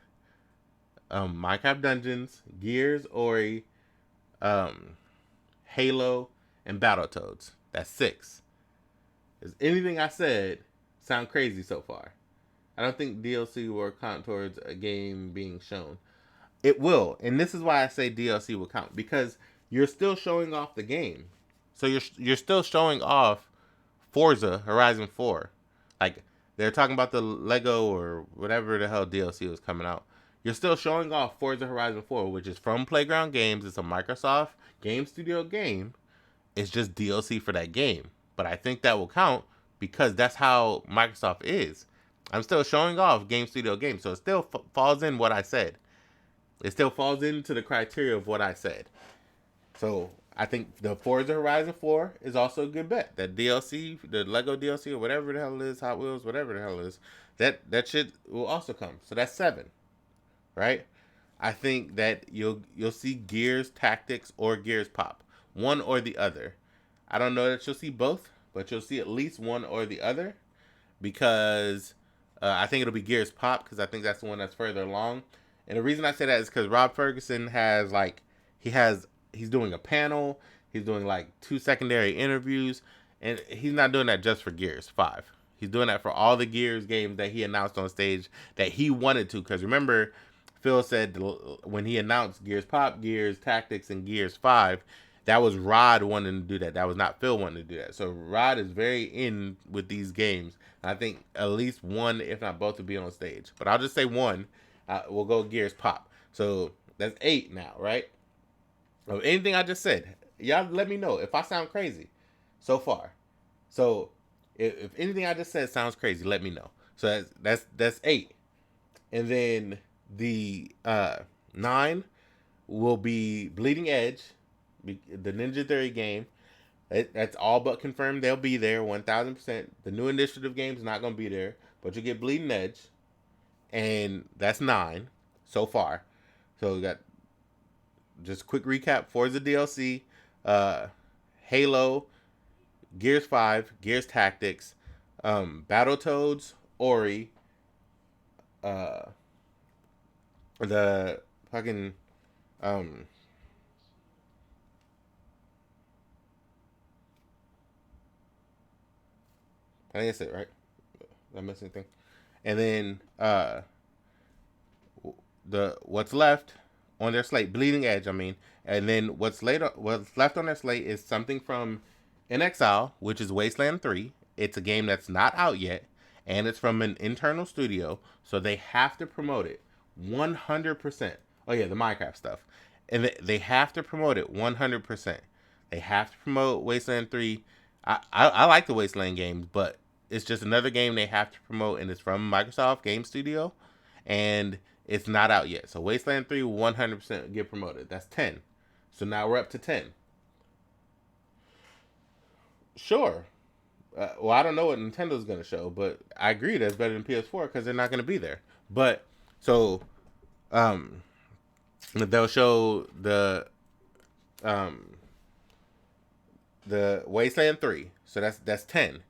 Minecraft Dungeons, Gears, Ori, Halo, and Battletoads. That's 6. Does anything I said sound crazy so far? I don't think DLC will count towards a game being shown. It will, and this is why I say DLC will count, because you're still showing off the game. So you're still showing off Forza Horizon 4. Like, they're talking about the Lego or whatever the hell DLC was coming out. You're still showing off Forza Horizon 4, which is from Playground Games. It's a Microsoft Game Studio game. It's just DLC for that game. But I think that will count because that's how Microsoft is. I'm still showing off Game Studio games, so it still falls in what I said. It still falls into the criteria of what I said. So I think the Forza Horizon 4 is also a good bet. That DLC, the Lego DLC or whatever the hell it is, Hot Wheels, whatever the hell it is, that shit will also come. So that's 7, right? I think that you'll see Gears Tactics or Gears Pop, one or the other. I don't know that you'll see both, but you'll see at least one or the other because I think it'll be Gears Pop because I think that's the one that's further along. And the reason I say that is because Rob Ferguson has like he's doing a panel, he's doing like 2 secondary interviews, and he's not doing that just for Gears 5. He's doing that for all the Gears games that he announced on stage that he wanted to. Because remember, Phil said when he announced Gears Pop, Gears Tactics, and Gears 5, that was Rod wanting to do that. That was not Phil wanting to do that. So Rod is very in with these games. I think at least one, if not both, will be on stage. But I'll just say one. We'll go Gears Pop. So that's 8 now, right? Of anything I just said, y'all let me know if I sound crazy so far. So if anything I just said sounds crazy, let me know. So that's 8, and then the 9 will be Bleeding Edge, the Ninja Theory game. That's all but confirmed. They'll be there 1,000%. The new initiative game's not gonna be there, but you get Bleeding Edge, and that's 9 so far. So we got just quick recap: Forza DLC, Halo, Gears 5, Gears Tactics, Battletoads, Ori, the fucking I think that's it, right? Did I miss anything? And then the what's left on their slate, Bleeding Edge, I mean, and then what's left on their slate is something from In Exile, which is Wasteland 3. It's a game that's not out yet, and it's from an internal studio, so they have to promote it 100%. Oh yeah, the Minecraft stuff, and they have to promote it 100%. They have to promote Wasteland 3. I like the Wasteland games, but it's just another game they have to promote, and it's from Microsoft Game Studio, and it's not out yet. So Wasteland 3 will 100% get promoted. That's 10. So now we're up to 10. Sure. Well, I don't know what Nintendo's going to show, but I agree that's better than PS4 because they're not going to be there. But, so, um, they'll show um, the Wasteland 3. So that's 10.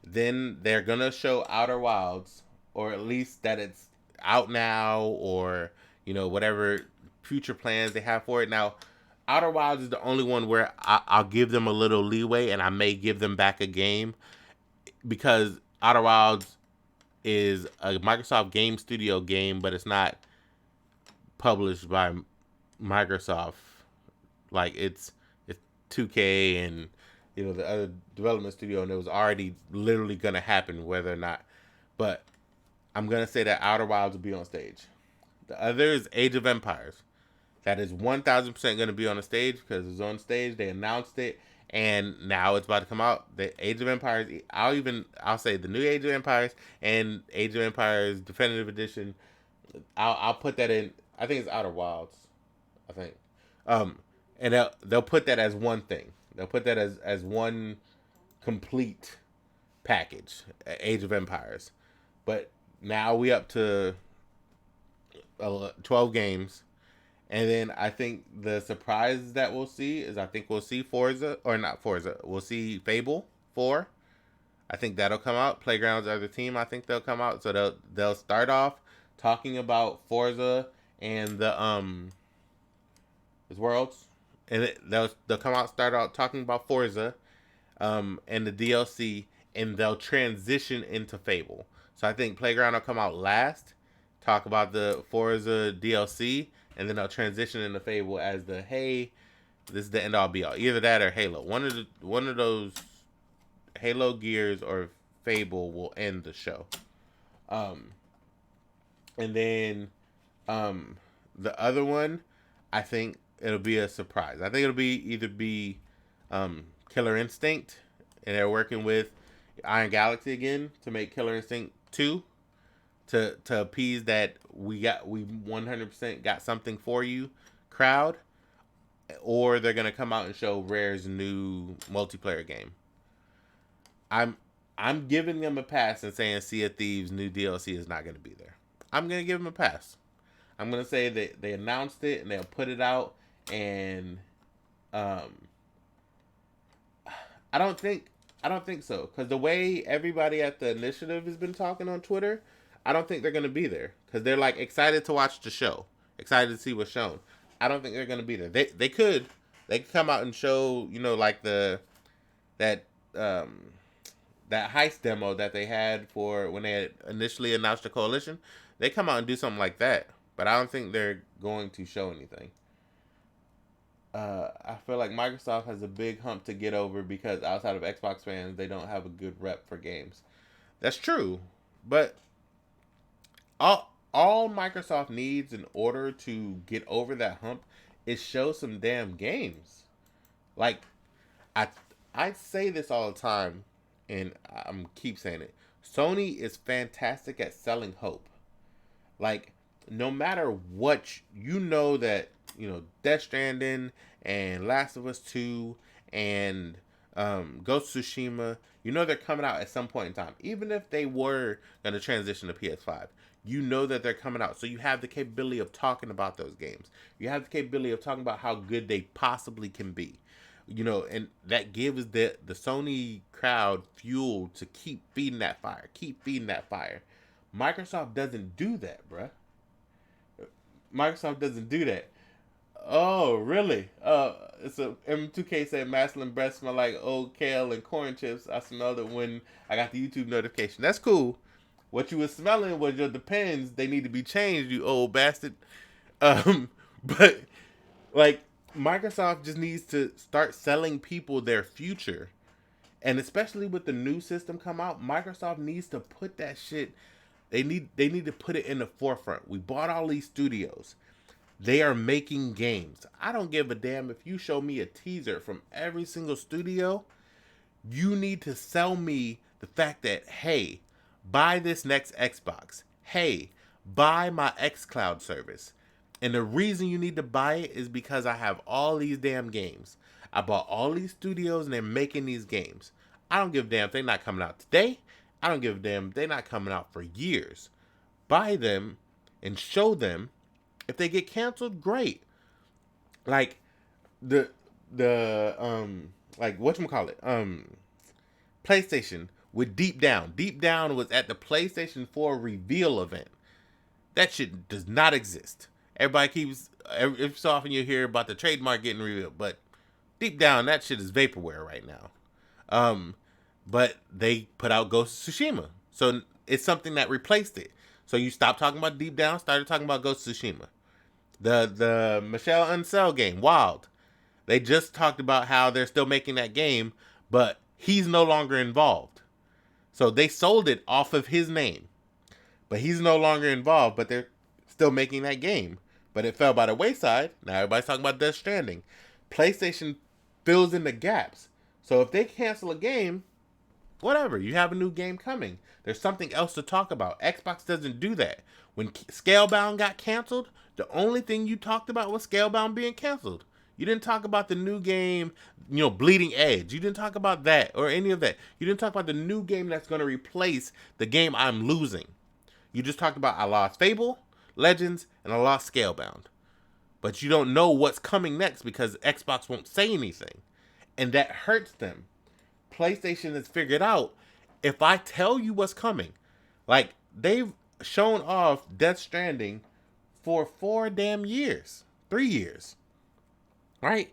Then they're going to show Outer Wilds, or at least that it's out now, or whatever future plans they have for it. Now, Outer Wilds is the only one where I'll give them a little leeway, and I may give them back a game, because Outer Wilds is a Microsoft Game Studio game, but it's not published by Microsoft. Like it's 2K and the other development studio, and it was already literally gonna happen whether or not. But I'm gonna say that Outer Wilds will be on stage. The other is Age of Empires. That is 1,000% gonna be on the stage because it's on stage. They announced it, and now it's about to come out. The Age of Empires. I'll say the new Age of Empires and Age of Empires Definitive Edition. I'll put that in. I think it's Outer Wilds. I think. And they'll put that as one thing. They'll put that as one complete package. Age of Empires. But now we up to 12 games. And then I think the surprise that we'll see is, I think we'll see Forza, or not Forza, we'll see Fable 4. I think that'll come out. Playground's other team, I think they'll come out. So they'll start off talking about Forza and the Worlds. And they'll come out, start out talking about Forza and the DLC, and they'll transition into Fable. So I think Playground will come out last, talk about the Forza DLC, and then they'll transition into Fable as hey, this is the end all be all. Either that or Halo. One of those, Halo, Gears, or Fable will end the show. And then the other one, I think it'll be a surprise. I think it'll either be Killer Instinct, and they're working with Iron Galaxy again to make Killer Instinct 2 to appease that we 100% got something for you crowd, or they're gonna come out and show Rare's new multiplayer game. I'm giving them a pass and saying Sea of Thieves new DLC is not gonna be there. I'm gonna give them a pass. I'm gonna say that they announced it and they'll put it out, and I don't think so, because the way everybody at the initiative has been talking on Twitter, I don't think they're going to be there because they're like excited to watch the show, excited to see what's shown. I don't think they're going to be there. They could come out and show, like that um that heist demo that they had for when they had initially announced the coalition. They come out and do something like that, but I don't think they're going to show anything. I feel like Microsoft has a big hump to get over because outside of Xbox fans, they don't have a good rep for games. That's true, but all Microsoft needs in order to get over that hump is show some damn games. Like I I say this all the time, and I'm keep saying it. Sony is fantastic at selling hope. Like no matter what, that Death Stranding and Last of Us 2 and Ghost of Tsushima, they're coming out at some point in time. Even if they were going to transition to PS5, that they're coming out. So you have the capability of talking about those games. You have the capability of talking about how good they possibly can be. And that gives the Sony crowd fuel to keep feeding that fire. Keep feeding that fire. Microsoft doesn't do that, bruh. Microsoft doesn't do that. Oh, really? It's a M2K said masculine breasts smell like old kale and corn chips. I smelled it when I got the YouTube notification. That's cool. What you were smelling was your Depends. They need to be changed, you old bastard. But like Microsoft just needs to start selling people their future. And especially with the new system come out, Microsoft needs to put that shit. They need to put it in the forefront. We bought all these studios. They are making games. I don't give a damn if you show me a teaser from every single studio. You need to sell me the fact that, hey, buy this next Xbox. Hey, buy my xCloud service. And the reason you need to buy it is because I have all these damn games. I bought all these studios and they're making these games. I don't give a damn if they're not coming out today. I don't give a damn if they're not coming out for years. Buy them and show them. If they get canceled, great. Like the like whatchamacallit, PlayStation with Deep Down. Deep Down was at the PlayStation 4 reveal event. That shit does not exist. Everybody keeps every so often you hear about the trademark getting revealed, but deep down that shit is vaporware right now. But they put out Ghost of Tsushima, so it's something that replaced it. So you stopped talking about Deep Down, started talking about Ghost of Tsushima. The Michelle Ancel game, Wild. They just talked about how they're still making that game, but he's no longer involved. So they sold it off of his name, but he's no longer involved. But they're still making that game. But it fell by the wayside. Now everybody's talking about Death Stranding. PlayStation fills in the gaps. So if they cancel a game, whatever, you have a new game coming. There's something else to talk about. Xbox doesn't do that. When Scalebound got canceled, the only thing you talked about was Scalebound being canceled. You didn't talk about the new game, Bleeding Edge. You didn't talk about that or any of that. You didn't talk about the new game that's going to replace the game I'm losing. You just talked about I lost Fable, Legends, and I lost Scalebound. But you don't know what's coming next because Xbox won't say anything. And that hurts them. PlayStation has figured out, if I tell you what's coming, like they've shown off Death Stranding for 4 damn years, 3 years, right?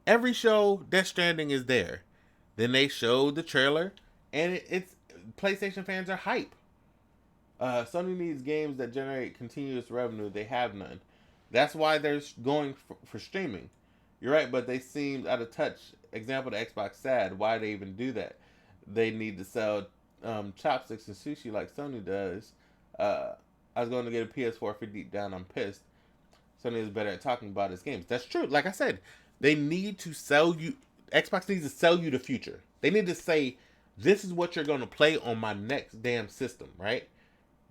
Every show Death Stranding is there. Then they showed the trailer, and it's PlayStation fans are hype. Sony needs games that generate continuous revenue. They have none. That's why they're going for streaming. You're right, but they seemed out of touch. Example, the Xbox sad. Why they even do that? They need to sell chopsticks and sushi like Sony does. I was going to get a PS4 for Deep Down. I'm pissed. Sony is better at talking about its games. That's true. Like I said, they need to sell you. Xbox needs to sell you the future. They need to say, this is what you're going to play on my next damn system, right?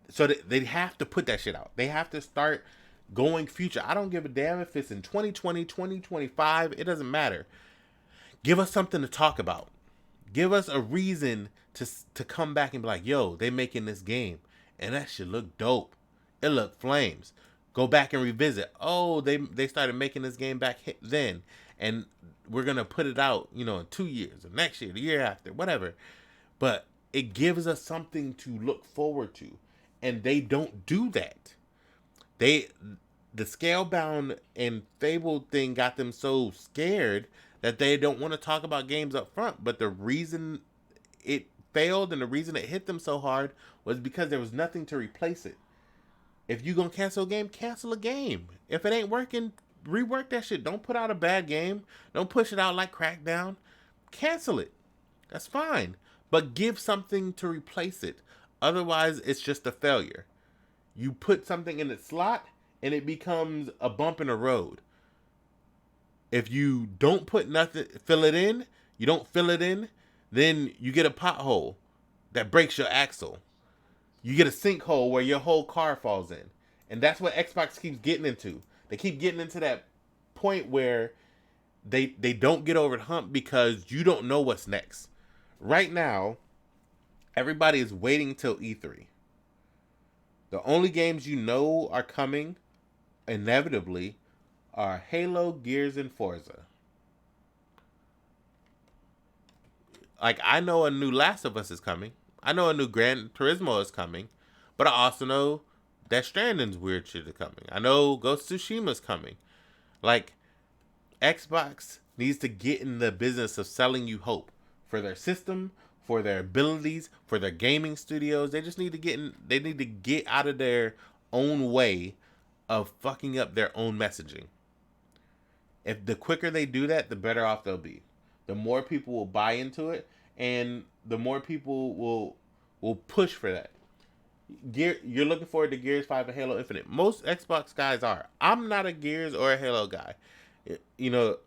So they have to put that shit out. They have to start going future. I don't give a damn if it's in 2020, 2025. It doesn't matter. Give us something to talk about. Give us a reason to come back and be like, yo, they making this game. And that shit look dope. It look flames. Go back and revisit. Oh, they started making this game back then. And we're going to put it out, in 2 years or next year, the year after, whatever. But it gives us something to look forward to. And they don't do that. They the Scalebound and Fable thing got them so scared that they don't want to talk about games up front. But the reason it failed and the reason it hit them so hard was because there was nothing to replace it. If you gonna cancel a game, cancel a game. If it ain't working, rework that shit. Don't put out a bad game. Don't push it out like Crackdown. Cancel it. That's fine. But give something to replace it. Otherwise, it's just a failure. You put something in its slot and it becomes a bump in the road. If you don't put nothing, fill it in, you don't fill it in, then you get a pothole that breaks your axle. You get a sinkhole where your whole car falls in. And that's what Xbox keeps getting into. They keep getting into that point where they don't get over the hump because you don't know what's next. Right now, everybody is waiting till E3. The only games you know are coming, inevitably, are Halo, Gears, and Forza. Like, I know a new Last of Us is coming. I know a new Gran Turismo is coming. But I also know Death Stranding's weird shit is coming. I know Ghost of Tsushima's coming. Like, Xbox needs to get in the business of selling you hope for their system, for their abilities, for their gaming studios. They just need to get out of their own way of fucking up their own messaging. If the quicker they do that, the better off they'll be. The more people will buy into it, and the more people will push for that. You're looking forward to Gears 5 and Halo Infinite. Most Xbox guys are. I'm not a Gears or a Halo guy. You know,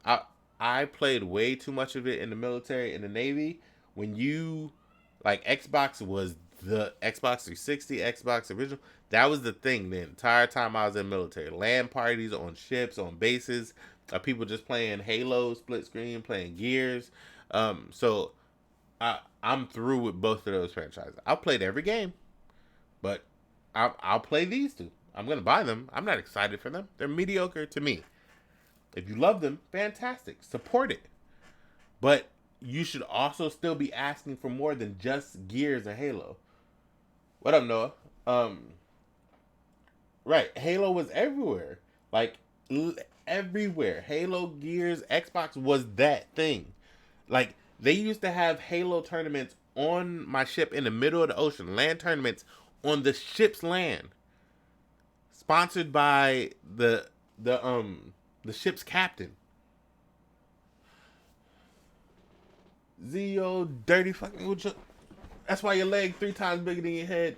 I played way too much of it in the military, in the Navy. When you, like, Xbox was the Xbox 360, Xbox original. That was the thing the entire time I was in the military. LAN parties on ships, on bases. People just playing Halo, split screen, playing Gears. So I'm through with both of those franchises. I've played every game. But I'll play these two. I'm going to buy them. I'm not excited for them. They're mediocre to me. If you love them, fantastic. Support it. But you should also still be asking for more than just Gears and Halo. What up, Noah? Right. Halo was everywhere. Like, everywhere. Halo, Gears, Xbox was that thing. Like, they used to have Halo tournaments on my ship in the middle of the ocean. LAN tournaments on the ship's land, sponsored by the ship's captain. Zio, dirty fucking. That's why your leg 3 times bigger than your head.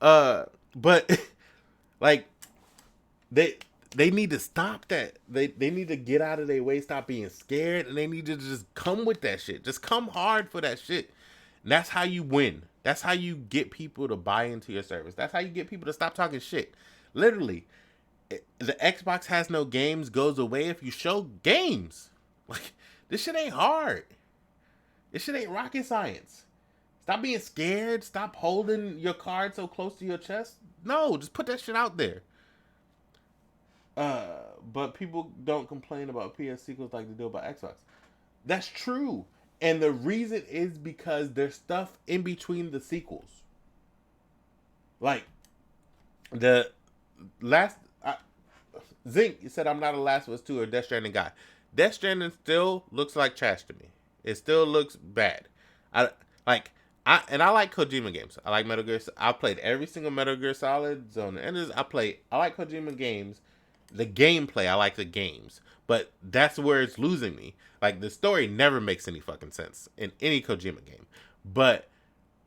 But like they need to stop that. They need to get out of their way, stop being scared, and they need to just come with that shit. Just come hard for that shit. And that's how you win. That's how you get people to buy into your service. That's how you get people to stop talking shit. Literally, the Xbox has no games goes away if you show games. Like, this shit ain't hard. This shit ain't rocket science. Stop being scared. Stop holding your card so close to your chest. No, just put that shit out there. But people don't complain about PS sequels like they do about Xbox. That's true. And the reason is because there's stuff in between the sequels. Like, the last... Zinc said I'm not a Last of Us 2 or Death Stranding guy. Death Stranding still looks like trash to me. It still looks bad. I like Kojima games. I like Metal Gear. I played every single Metal Gear Solid Zone. And I like Kojima games. The gameplay, I like the games. But that's where it's losing me. Like, the story never makes any fucking sense in any Kojima game. But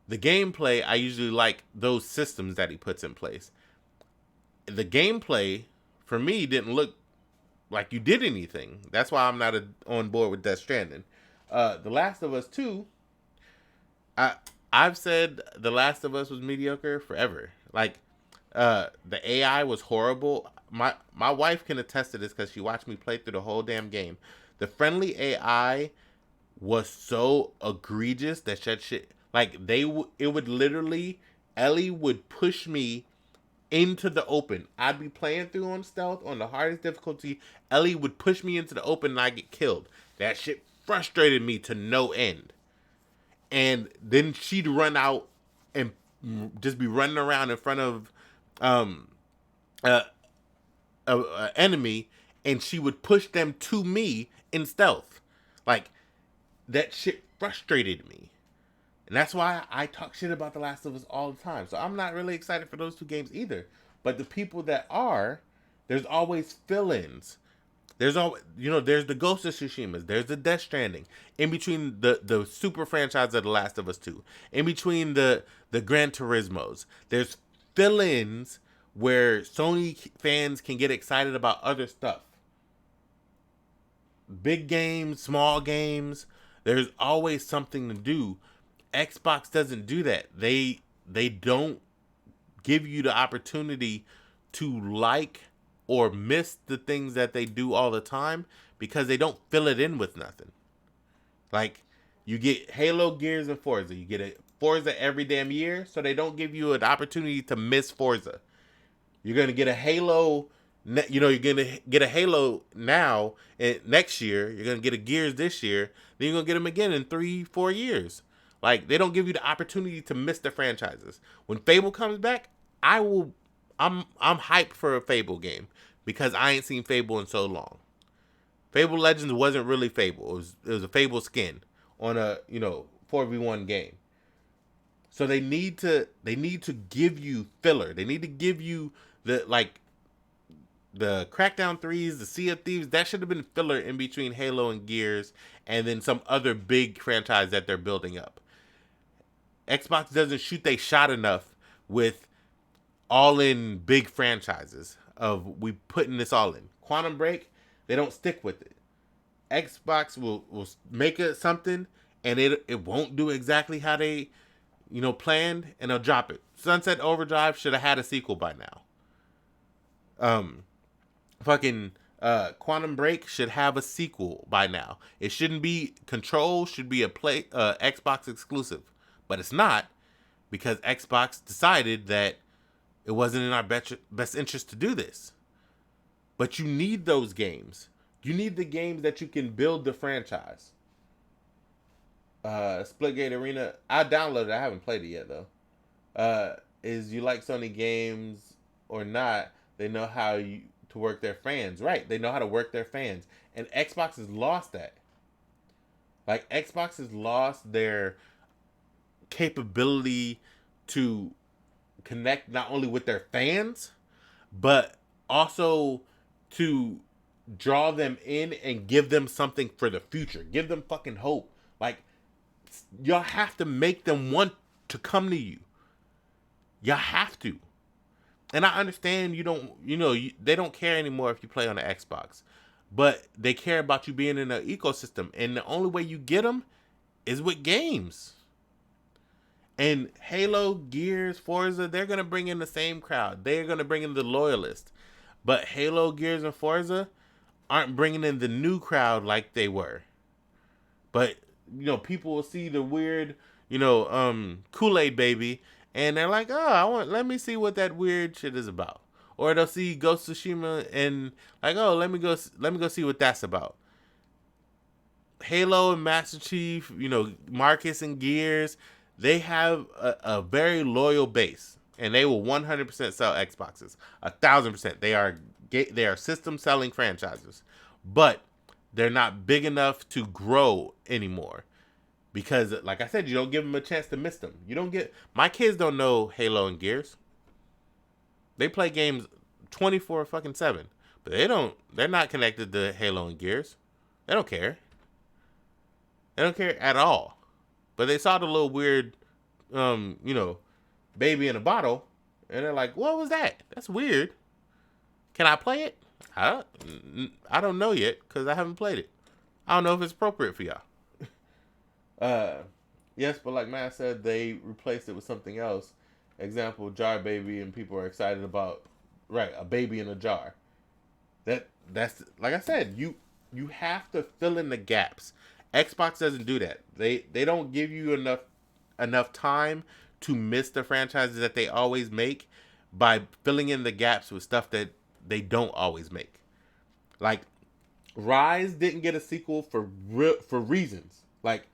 the gameplay, I usually like those systems that he puts in place. The gameplay, for me, didn't look like you did anything. That's why I'm not on board with Death Stranding. The Last of Us 2, I've said The Last of Us was mediocre forever. Like, the AI was horrible. My wife can attest to this because she watched me play through the whole damn game. The friendly AI was so egregious that shit. Like, it would literally, Ellie would push me into the open. I'd be playing through on stealth on the hardest difficulty. Ellie would push me into the open and I get killed. That shit frustrated me to no end. And then she'd run out and just be running around in front of um a, a enemy, and she would push them to me in stealth. Like, that shit frustrated me. And that's why I talk shit about The Last of Us all the time. So I'm not really excited for those two games either. But the people that are, there's always fill-ins. There's always, there's the Ghost of Tsushima's, there's the Death Stranding, in between the super franchise of The Last of Us 2, in between the Gran Turismos. There's fill-ins where Sony fans can get excited about other stuff. Big games, small games, there's always something to do. Xbox doesn't do that. They don't give you the opportunity to like or miss the things that they do all the time, because they don't fill it in with nothing. Like, you get Halo, Gears, and Forza. You get a Forza every damn year, so they don't give you an opportunity to miss Forza. You're gonna get a Halo. You're gonna get a Halo now, and next year you're gonna get a Gears this year. Then you're gonna get them again in 3-4 years. Like, they don't give you the opportunity to miss the franchises. When Fable comes back, I'm hyped for a Fable game, because I ain't seen Fable in so long. Fable Legends wasn't really Fable. It was a Fable skin on a 4v1 game. So they need to give you filler. They need to give you the Crackdown 3s, the Sea of Thieves. That should have been filler in between Halo and Gears, and then some other big franchise that they're building up. Xbox doesn't shoot they shot enough with all in big franchises of we putting this all in. Quantum Break, they don't stick with it. Xbox will make it something, and it won't do exactly how they planned, and they'll drop it. Sunset Overdrive should have had a sequel by now. Fucking Quantum Break should have a sequel by now. It shouldn't be Control, should be a Xbox exclusive. But it's not, because Xbox decided that it wasn't in our best interest to do this. But you need those games. You need the games that you can build the franchise. Splitgate Arena, I downloaded it. I haven't played it yet, though. Is you like Sony games or not, they know how to work their fans. Right, they know how to work their fans. And Xbox has lost that. Like, Xbox has lost their capability to connect not only with their fans, but also to draw them in and give them something for the future. Give them fucking hope. Like, y'all have to make them want to come to you. Y'all have to. And I understand they don't care anymore if you play on the Xbox, but they care about you being in an ecosystem. And the only way you get them is with games. And Halo, Gears, Forza, they're going to bring in the same crowd. They're going to bring in the loyalists. But Halo, Gears, and Forza aren't bringing in the new crowd like they were. But, people will see the weird, Kool-Aid baby, and they're like, oh, let me see what that weird shit is about. Or they'll see Ghost of Tsushima and like, oh, let me go see what that's about. Halo and Master Chief, Marcus and Gears, they have a very loyal base, and they will 100% sell Xboxes. 1,000%. They are system selling franchises, but they're not big enough to grow anymore, because, like I said, you don't give them a chance to miss them. My kids don't know Halo and Gears. They play games 24/7, but they're not connected to Halo and Gears. They don't care. They don't care at all. But they saw the little weird, baby in a bottle, and they're like, what was that? That's weird. Can I play it? I don't know yet, because I haven't played it. I don't know if it's appropriate for y'all. Yes, but like Matt said, they replaced it with something else. Example, Jar Baby, and people are excited about, right, a baby in a jar. That's like I said, you have to fill in the gaps. Xbox doesn't do that. They don't give you enough time to miss the franchises that they always make by filling in the gaps with stuff that they don't always make. Like, Rise didn't get a sequel for reasons. Like,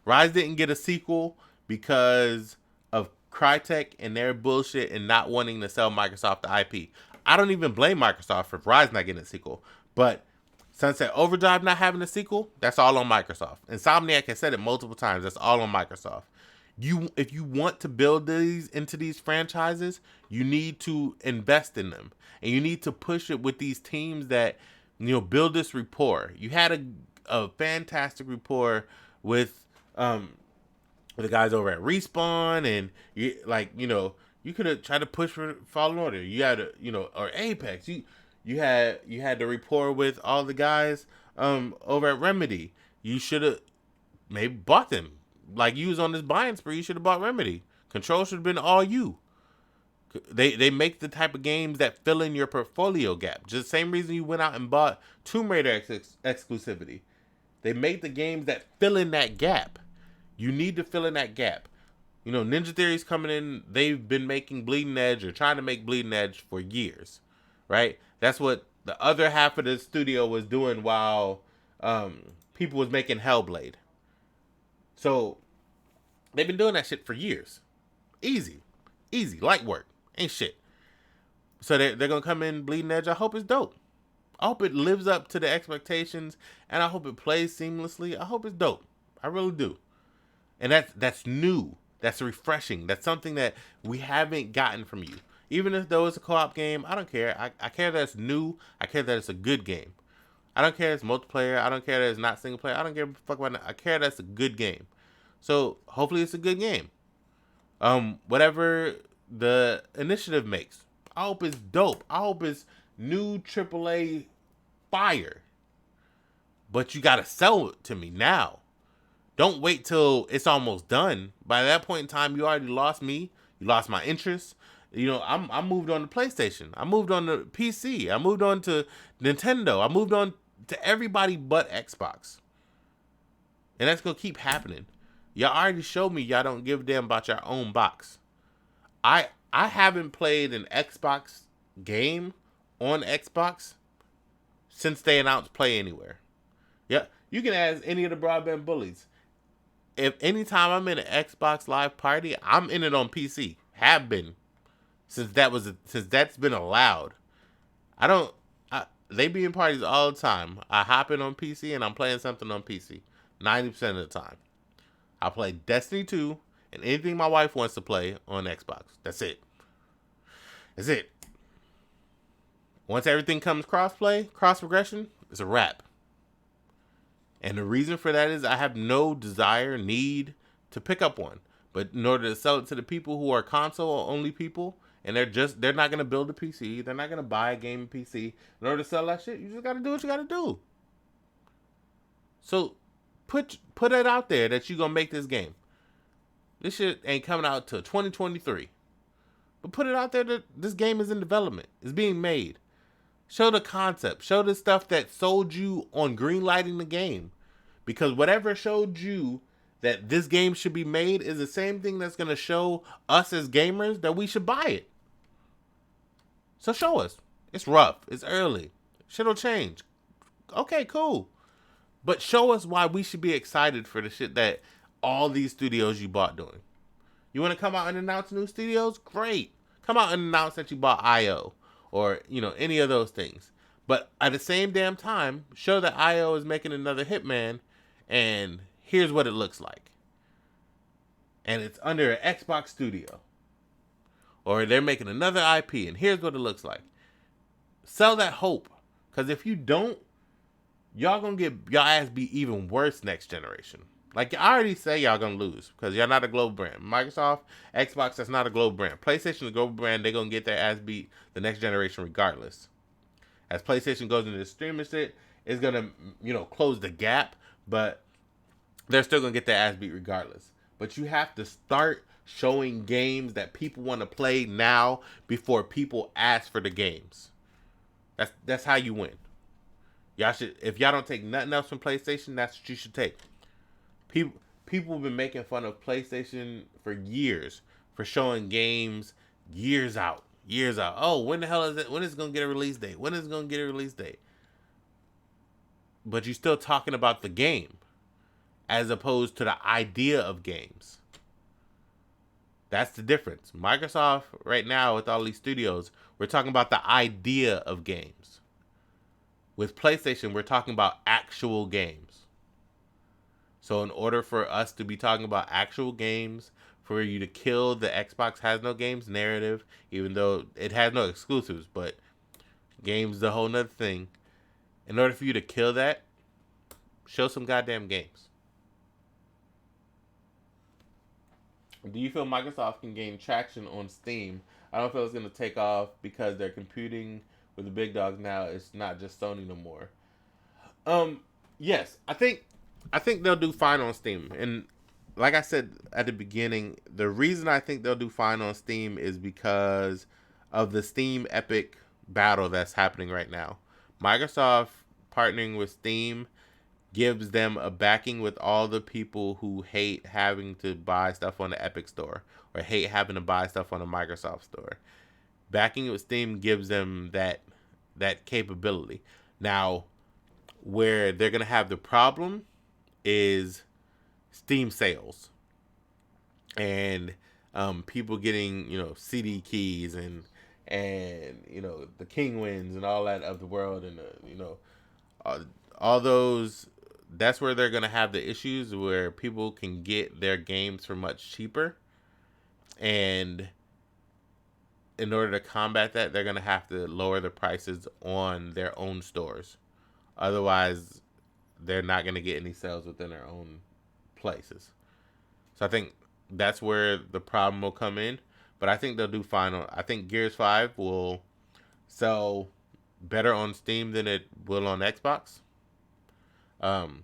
Rise didn't get a sequel because of Crytek and their bullshit and not wanting to sell Microsoft the IP. I don't even blame Microsoft for Rise not getting a sequel. But Sunset Overdrive not having a sequel, that's all on Microsoft. Insomniac has said it multiple times. That's all on Microsoft. If you want to build these into these franchises, you need to invest in them. And you need to push it with these teams that, build this rapport. You had a fantastic rapport with the guys over at Respawn, and you could have tried to push for Fallen Order. You had or Apex. You had the rapport with all the guys over at Remedy. You should have maybe bought them. Like, you was on this buying spree, you should have bought Remedy. Control should have been all you. They make the type of games that fill in your portfolio gap. Just the same reason you went out and bought Tomb Raider exclusivity. They make the games that fill in that gap. You need to fill in that gap. Ninja Theory's coming in. They've been making Bleeding Edge or trying to make Bleeding Edge for years, right? That's what the other half of the studio was doing while people was making Hellblade. So they've been doing that shit for years. Easy, light work, ain't shit. So they're gonna come in Bleeding Edge. I hope it's dope. I hope it lives up to the expectations, and I hope it plays seamlessly. I hope it's dope. I really do. And that's new. That's refreshing. That's something that we haven't gotten from you. Even if though it's a co-op game, I don't care. I care that it's new. I care that it's a good game. I don't care if it's multiplayer. I don't care that it's not single player. I don't give a fuck about that. I care that it's a good game. So hopefully it's a good game. Whatever the initiative makes, I hope it's dope. I hope it's new AAA fire. But you gotta sell it to me now. Don't wait till it's almost done. By that point in time, you already lost me. You lost my interest. I moved on to PlayStation. I moved on to PC. I moved on to Nintendo. I moved on to everybody but Xbox. And that's going to keep happening. Y'all already showed me y'all don't give a damn about your own box. I haven't played an Xbox game on Xbox since they announced Play Anywhere. Yeah, you can ask any of the Broadband bullies. If anytime I'm in an Xbox Live party, I'm in it on PC. Have been since that's been allowed. They be in parties all the time. I hop in on PC and I'm playing something on PC 90% of the time. I play Destiny 2 and anything my wife wants to play on Xbox. That's it. Once everything comes cross progression, it's a wrap. And the reason for that is I have no desire, need to pick up one. But in order to sell it to the people who are console only people, and they're not going to build a PC, they're not going to buy a gaming PC. In order to sell that shit, you just got to do what you got to do. So put it out there that you're going to make this game. This shit ain't coming out till 2023. But put it out there that this game is in development. It's being made. Show the concept. Show the stuff that sold you on greenlighting the game. Because whatever showed you that this game should be made is the same thing that's going to show us as gamers that we should buy it. So show us. It's rough. It's early. Shit'll change. Okay, cool. But show us why we should be excited for the shit that all these studios you bought doing. You want to come out and announce new studios? Great. Come out and announce that you bought IO. Or, any of those things. But at the same damn time, show that IO is making another Hitman, and here's what it looks like. And it's under an Xbox studio. Or they're making another IP, and here's what it looks like. Sell that hope. Because if you don't, y'all gonna get y'all ass beat even worse next generation. Like, I already say y'all gonna lose because y'all not a global brand. Microsoft, Xbox, that's not a global brand. PlayStation is a global brand. They're gonna get their ass beat the next generation regardless. As PlayStation goes into the streaming shit, it's gonna, close the gap, but they're still gonna get their ass beat regardless. But you have to start showing games that people want to play now before people ask for the games. That's how you win. Y'all should, if y'all don't take nothing else from PlayStation, that's what you should take. People have been making fun of PlayStation for years for showing games years out. Oh, when the hell is it? When is it going to get a release date? But you're still talking about the game as opposed to the idea of games. That's the difference. Microsoft right now with all these studios, we're talking about the idea of games. With PlayStation, we're talking about actual games. So in order for us to be talking about actual games, for you to kill the Xbox has no games narrative, even though it has no exclusives, but games is a whole nother thing. In order for you to kill that, show some goddamn games. Do you feel Microsoft can gain traction on Steam? I don't feel it's going to take off because they're competing with the big dogs now. It's not just Sony no more. Um, yes, I think they'll do fine on Steam. And like I said at the beginning, the reason I think they'll do fine on Steam is because of the Steam Epic battle that's happening right now. Microsoft partnering with Steam gives them a backing with all the people who hate having to buy stuff on the Epic store or hate having to buy stuff on the Microsoft store. Backing with Steam gives them that capability. Now, where they're gonna have the problem is Steam sales and people getting CD keys and the King wins and all that of the world and all, all those. That's where they're gonna have the issues where people can get their games for much cheaper, and in order to combat that, they're gonna have to lower the prices on their own stores. Otherwise, they're not gonna get any sales within their own places. So I think that's where the problem will come in. But I think they'll do fine. I think Gears 5 will sell better on Steam than it will on Xbox. Um,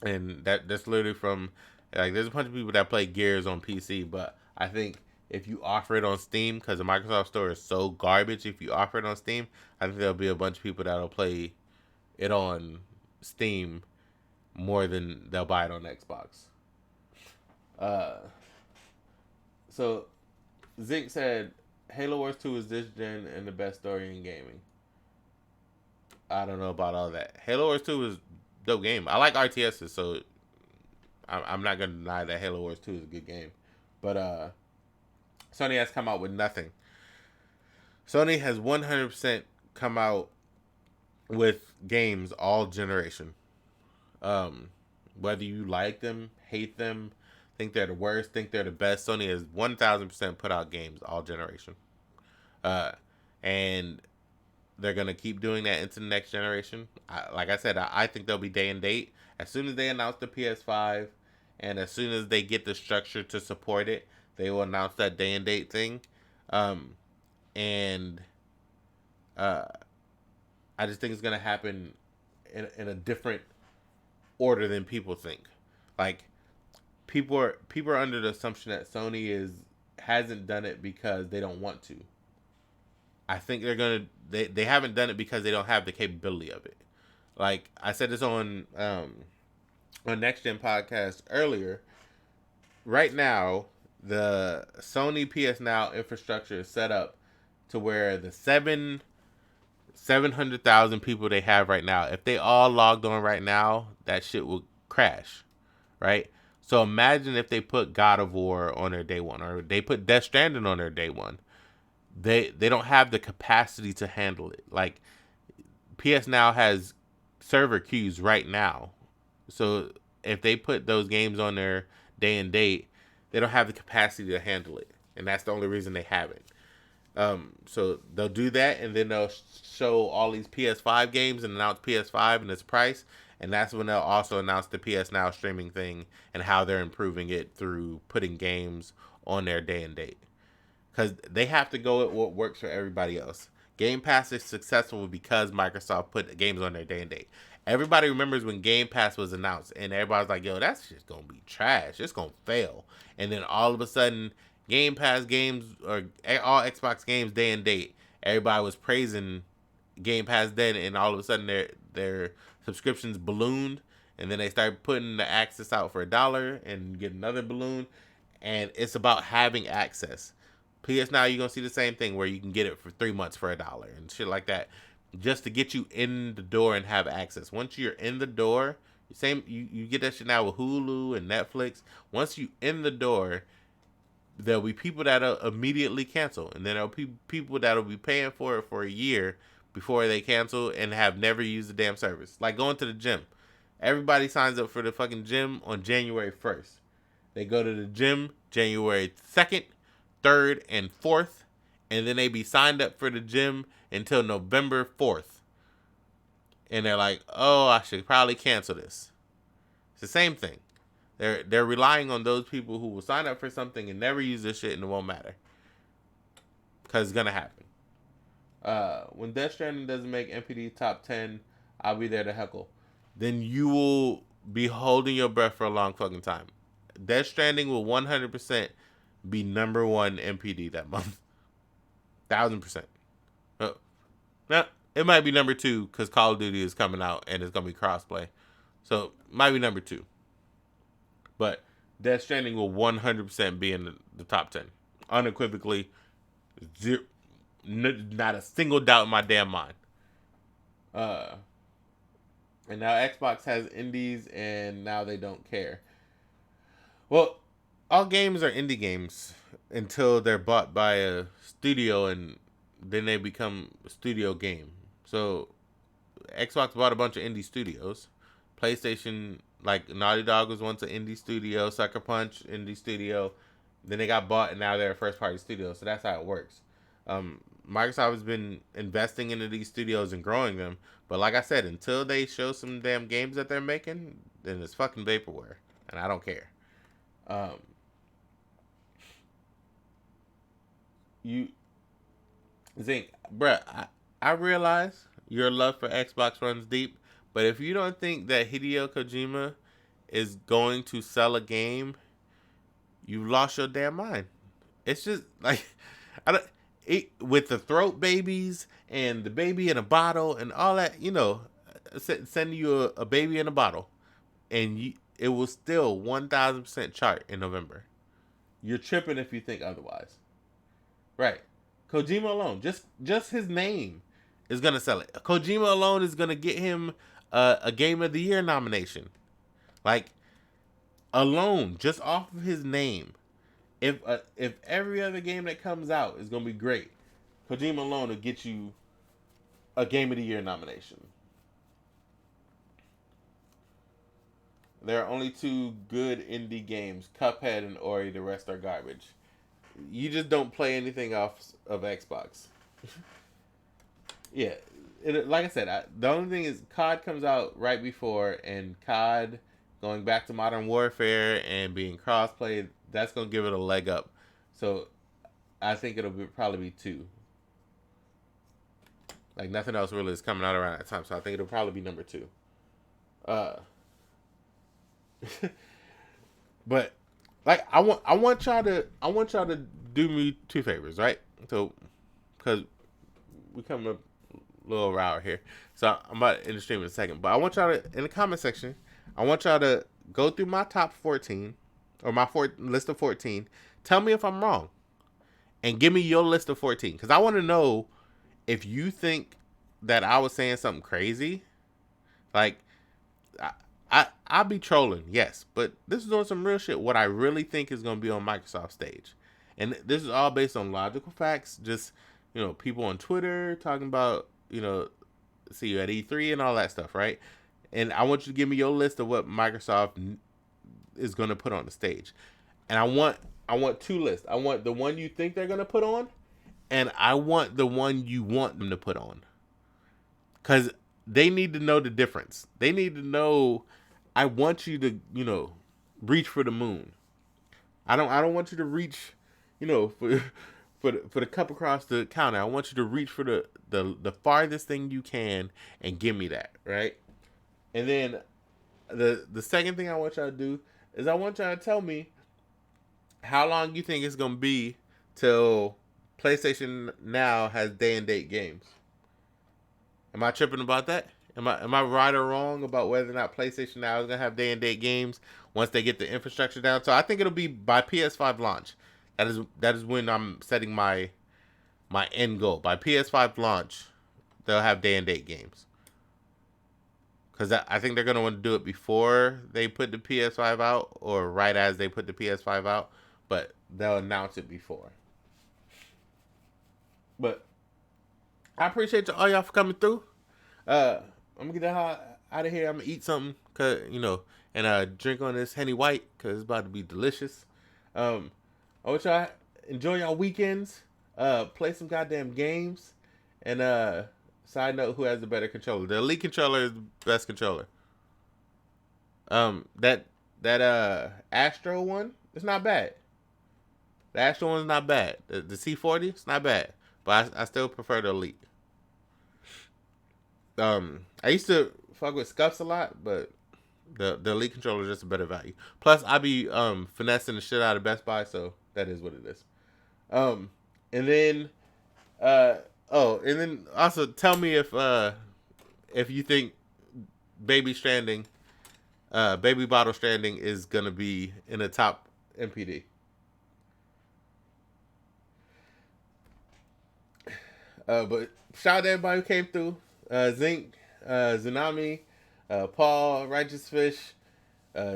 and that's literally from like there's a bunch of people that play Gears on PC, but I think if you offer it on Steam, because the Microsoft Store is so garbage, if you offer it on Steam, I think there'll be a bunch of people that'll play it on Steam more than they'll buy it on Xbox. Uh, so Zink said Halo Wars 2 is this gen and the best story in gaming. I don't know about all that. Halo Wars 2 is dope game. I like RTSs, so I'm not gonna deny that Halo Wars 2 is a good game. But Sony has come out with nothing. Sony has 100% come out with games all generation. Whether you like them, hate them, think they're the worst, think they're the best, Sony has 1000% put out games all generation. And they're gonna keep doing that into the next generation. Like I said, I think they'll be day and date as soon as they announce the PS5, and as soon as they get the structure to support it, they will announce that day and date thing. And I just think it's gonna happen in a different order than people think. Like people are under the assumption that Sony hasn't done it because they don't want to. I think they haven't done it because they don't have the capability of it. Like I said this on Next Gen podcast earlier. Right now, the Sony PS Now infrastructure is set up to where the 700,000 people they have right now, if they all logged on right now, that shit will crash, right? So imagine if they put God of War on their day one, or they put Death Stranding on their day one. They don't have the capacity to handle it. Like PS Now has server queues right now, so if they put those games on their day and date, they don't have the capacity to handle it, and that's the only reason they haven't. So they'll do that, and then they'll show all these PS5 games and announce PS5 and its price, and that's when they'll also announce the PS Now streaming thing and how they're improving it through putting games on their day and date. Because they have to go at what works for everybody else. Game Pass is successful because Microsoft put games on their day and date. Everybody remembers when Game Pass was announced, and everybody's like, yo, that's just going to be trash. It's going to fail. And then all of a sudden, Game Pass games, or all Xbox games day and date, everybody was praising Game Pass then, and all of a sudden their subscriptions ballooned, and then they started putting the access out for $1 and get another balloon. And it's about having access. PS Now, you're going to see the same thing where you can get it for 3 months for $1 and shit like that, just to get you in the door and have access. Once you're in the door, you get that shit now with Hulu and Netflix. Once you in the door, there'll be people that'll immediately cancel, and then there'll be people that'll be paying for it for a year before they cancel and have never used the damn service. Like going to the gym. Everybody signs up for the fucking gym on January 1st. They go to the gym January 2nd, 3rd, and 4th, and then they be signed up for the gym until November 4th. And they're like, oh, I should probably cancel this. It's the same thing. They're relying on those people who will sign up for something and never use this shit, and it won't matter. Because it's going to happen. When Death Stranding doesn't make NPD top 10, I'll be there to heckle. Then you will be holding your breath for a long fucking time. Death Stranding will 100% be number one NPD that month. 1,000%. Now, it might be number 2 because Call of Duty is coming out and it's going to be crossplay. So, it might be number 2. But Death Stranding will 100% be in the top 10. Unequivocally, not a single doubt in my damn mind. And now Xbox has indies, and now they don't care. Well, all games are indie games until they're bought by a studio, and then they become a studio game. So Xbox bought a bunch of indie studios. PlayStation, like Naughty Dog was once an indie studio. Sucker Punch, indie studio. Then they got bought, and now they're a first-party studio. So that's how it works. Microsoft has been investing into these studios and growing them. But like I said, until they show some damn games that they're making, then it's fucking vaporware. And I don't care. You think, bruh, I realize your love for Xbox runs deep. But if you don't think that Hideo Kojima is going to sell a game, you've lost your damn mind. It's just like, with the throat babies and the baby in a bottle and all that, send you a baby in a bottle, and it will still 1,000% chart in November. You're tripping if you think otherwise, right? Kojima alone, just his name is gonna sell it. Kojima alone is gonna get him a Game of the Year nomination, like alone, just off of his name. If every other game that comes out is gonna be great, Kojima alone will get you a Game of the Year nomination. There are only 2 good indie games, Cuphead and Ori. The rest are garbage. You just don't play anything off of Xbox. Yeah, like I said, the only thing is COD comes out right before, and COD going back to Modern Warfare and being crossplay, that's going to give it a leg up. So I think it'll probably be 2. Like nothing else really is coming out around that time, so I think it'll probably be number 2. But like I want y'all to do me 2 favors, right? So because we coming up a little route here, so I'm about to end the stream in a second. But I want y'all to, in the comment section, I want y'all to go through my top 14 or my list of 14. Tell me if I'm wrong, and give me your list of 14, because I want to know if you think that I was saying something crazy. Like I'll be trolling, yes, but this is on some real shit. What I really think is going to be on Microsoft stage, and this is all based on logical facts. Just people on Twitter talking about see you at E3 and all that stuff, right? And I want you to give me your list of what Microsoft is going to put on the stage, and I want 2 lists. I want the one you think they're going to put on, and I want the one you want them to put on, because they need to know the difference. They need to know. I want you to, reach for the moon. I don't want you to reach, for the cup across the counter. I want you to reach for the farthest thing you can and give me that, right? And then the second thing I want y'all to do is I want y'all to tell me how long you think it's gonna be till PlayStation Now has day and date games. Am I tripping about that? Am I right or wrong about whether or not PlayStation Now is gonna have day and date games once they get the infrastructure down? So I think it'll be by PS5 launch. That is when I'm setting my end goal. By PS5 launch, they'll have day and date games. Because I think they're gonna want to do it before they put the PS5 out, or right as they put the PS5 out. but they'll announce it before. But I appreciate all y'all for coming through. I'm gonna get the hell out of here. I'm gonna eat something, and drink on this Henny White, cause it's about to be delicious. I want y'all enjoy y'all weekends. Play some goddamn games, and side note, who has the better controller? The Elite controller is the best controller. That Astro one, it's not bad. The Astro one's not bad. The C40, it's not bad, but I still prefer the Elite. I used to fuck with Scuffs a lot, but the Elite controller is just a better value. Plus, I be finessing the shit out of Best Buy, so that is what it is. And then and then also tell me if you think Baby Bottle Stranding is gonna be in the top MPD. But shout out to everybody who came through. Zinc, Tsunami, Paul, Righteous Fish,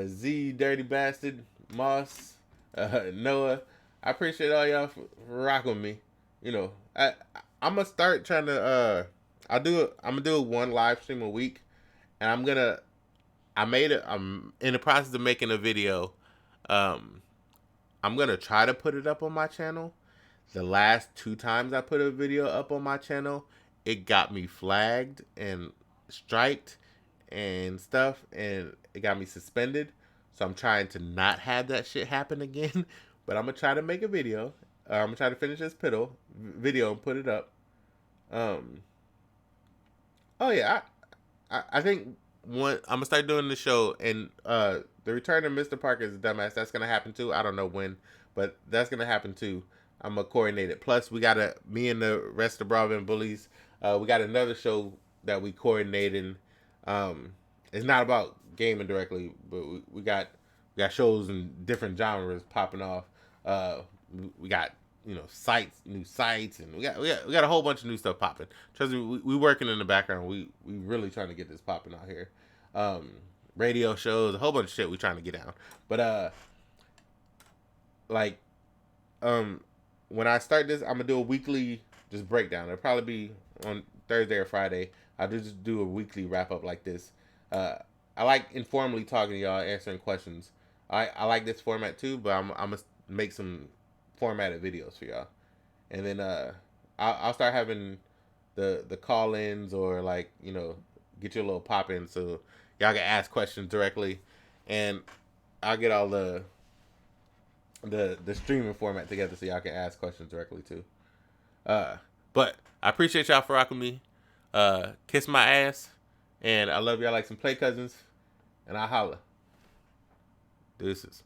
Z, Dirty Bastard, Moss, Noah. I appreciate all y'all for rocking with me. You know, I'm gonna start trying to I'm gonna do one live stream a week, and I'm in the process of making a video. I'm gonna try to put it up on my channel. The last 2 times I put a video up on my channel, it got me flagged and striked and stuff, and it got me suspended. So I'm trying to not have that shit happen again. But I'm gonna try to make a video. I'm gonna try to finish this video and put it up. Oh yeah, I think I'm gonna start doing the show, and the return of Mr. Parker's dumbass. That's gonna happen too. I don't know when, but that's gonna happen too. I'm gonna coordinate it. Plus, me and the rest of the Broadband bullies. We got another show that we coordinating. It's not about gaming directly, but we got shows in different genres popping off. We got new sites, and we got a whole bunch of new stuff popping. Trust me, we working in the background. We really trying to get this popping out here. Radio shows, a whole bunch of shit we trying to get down. But when I start this, I'm gonna do a weekly just breakdown. It'll probably be on Thursday or Friday. I'll just do a weekly wrap up like this. I like informally talking to y'all, answering questions. I like this format too, but I'm gonna make some formatted videos for y'all, and then I'll start having the call-ins, or get your little pop in so y'all can ask questions directly, and I'll get all the streaming format together so y'all can ask questions directly too. But I appreciate y'all for rocking me. Kiss my ass, and I love y'all like some play cousins, and I holla. Deuces.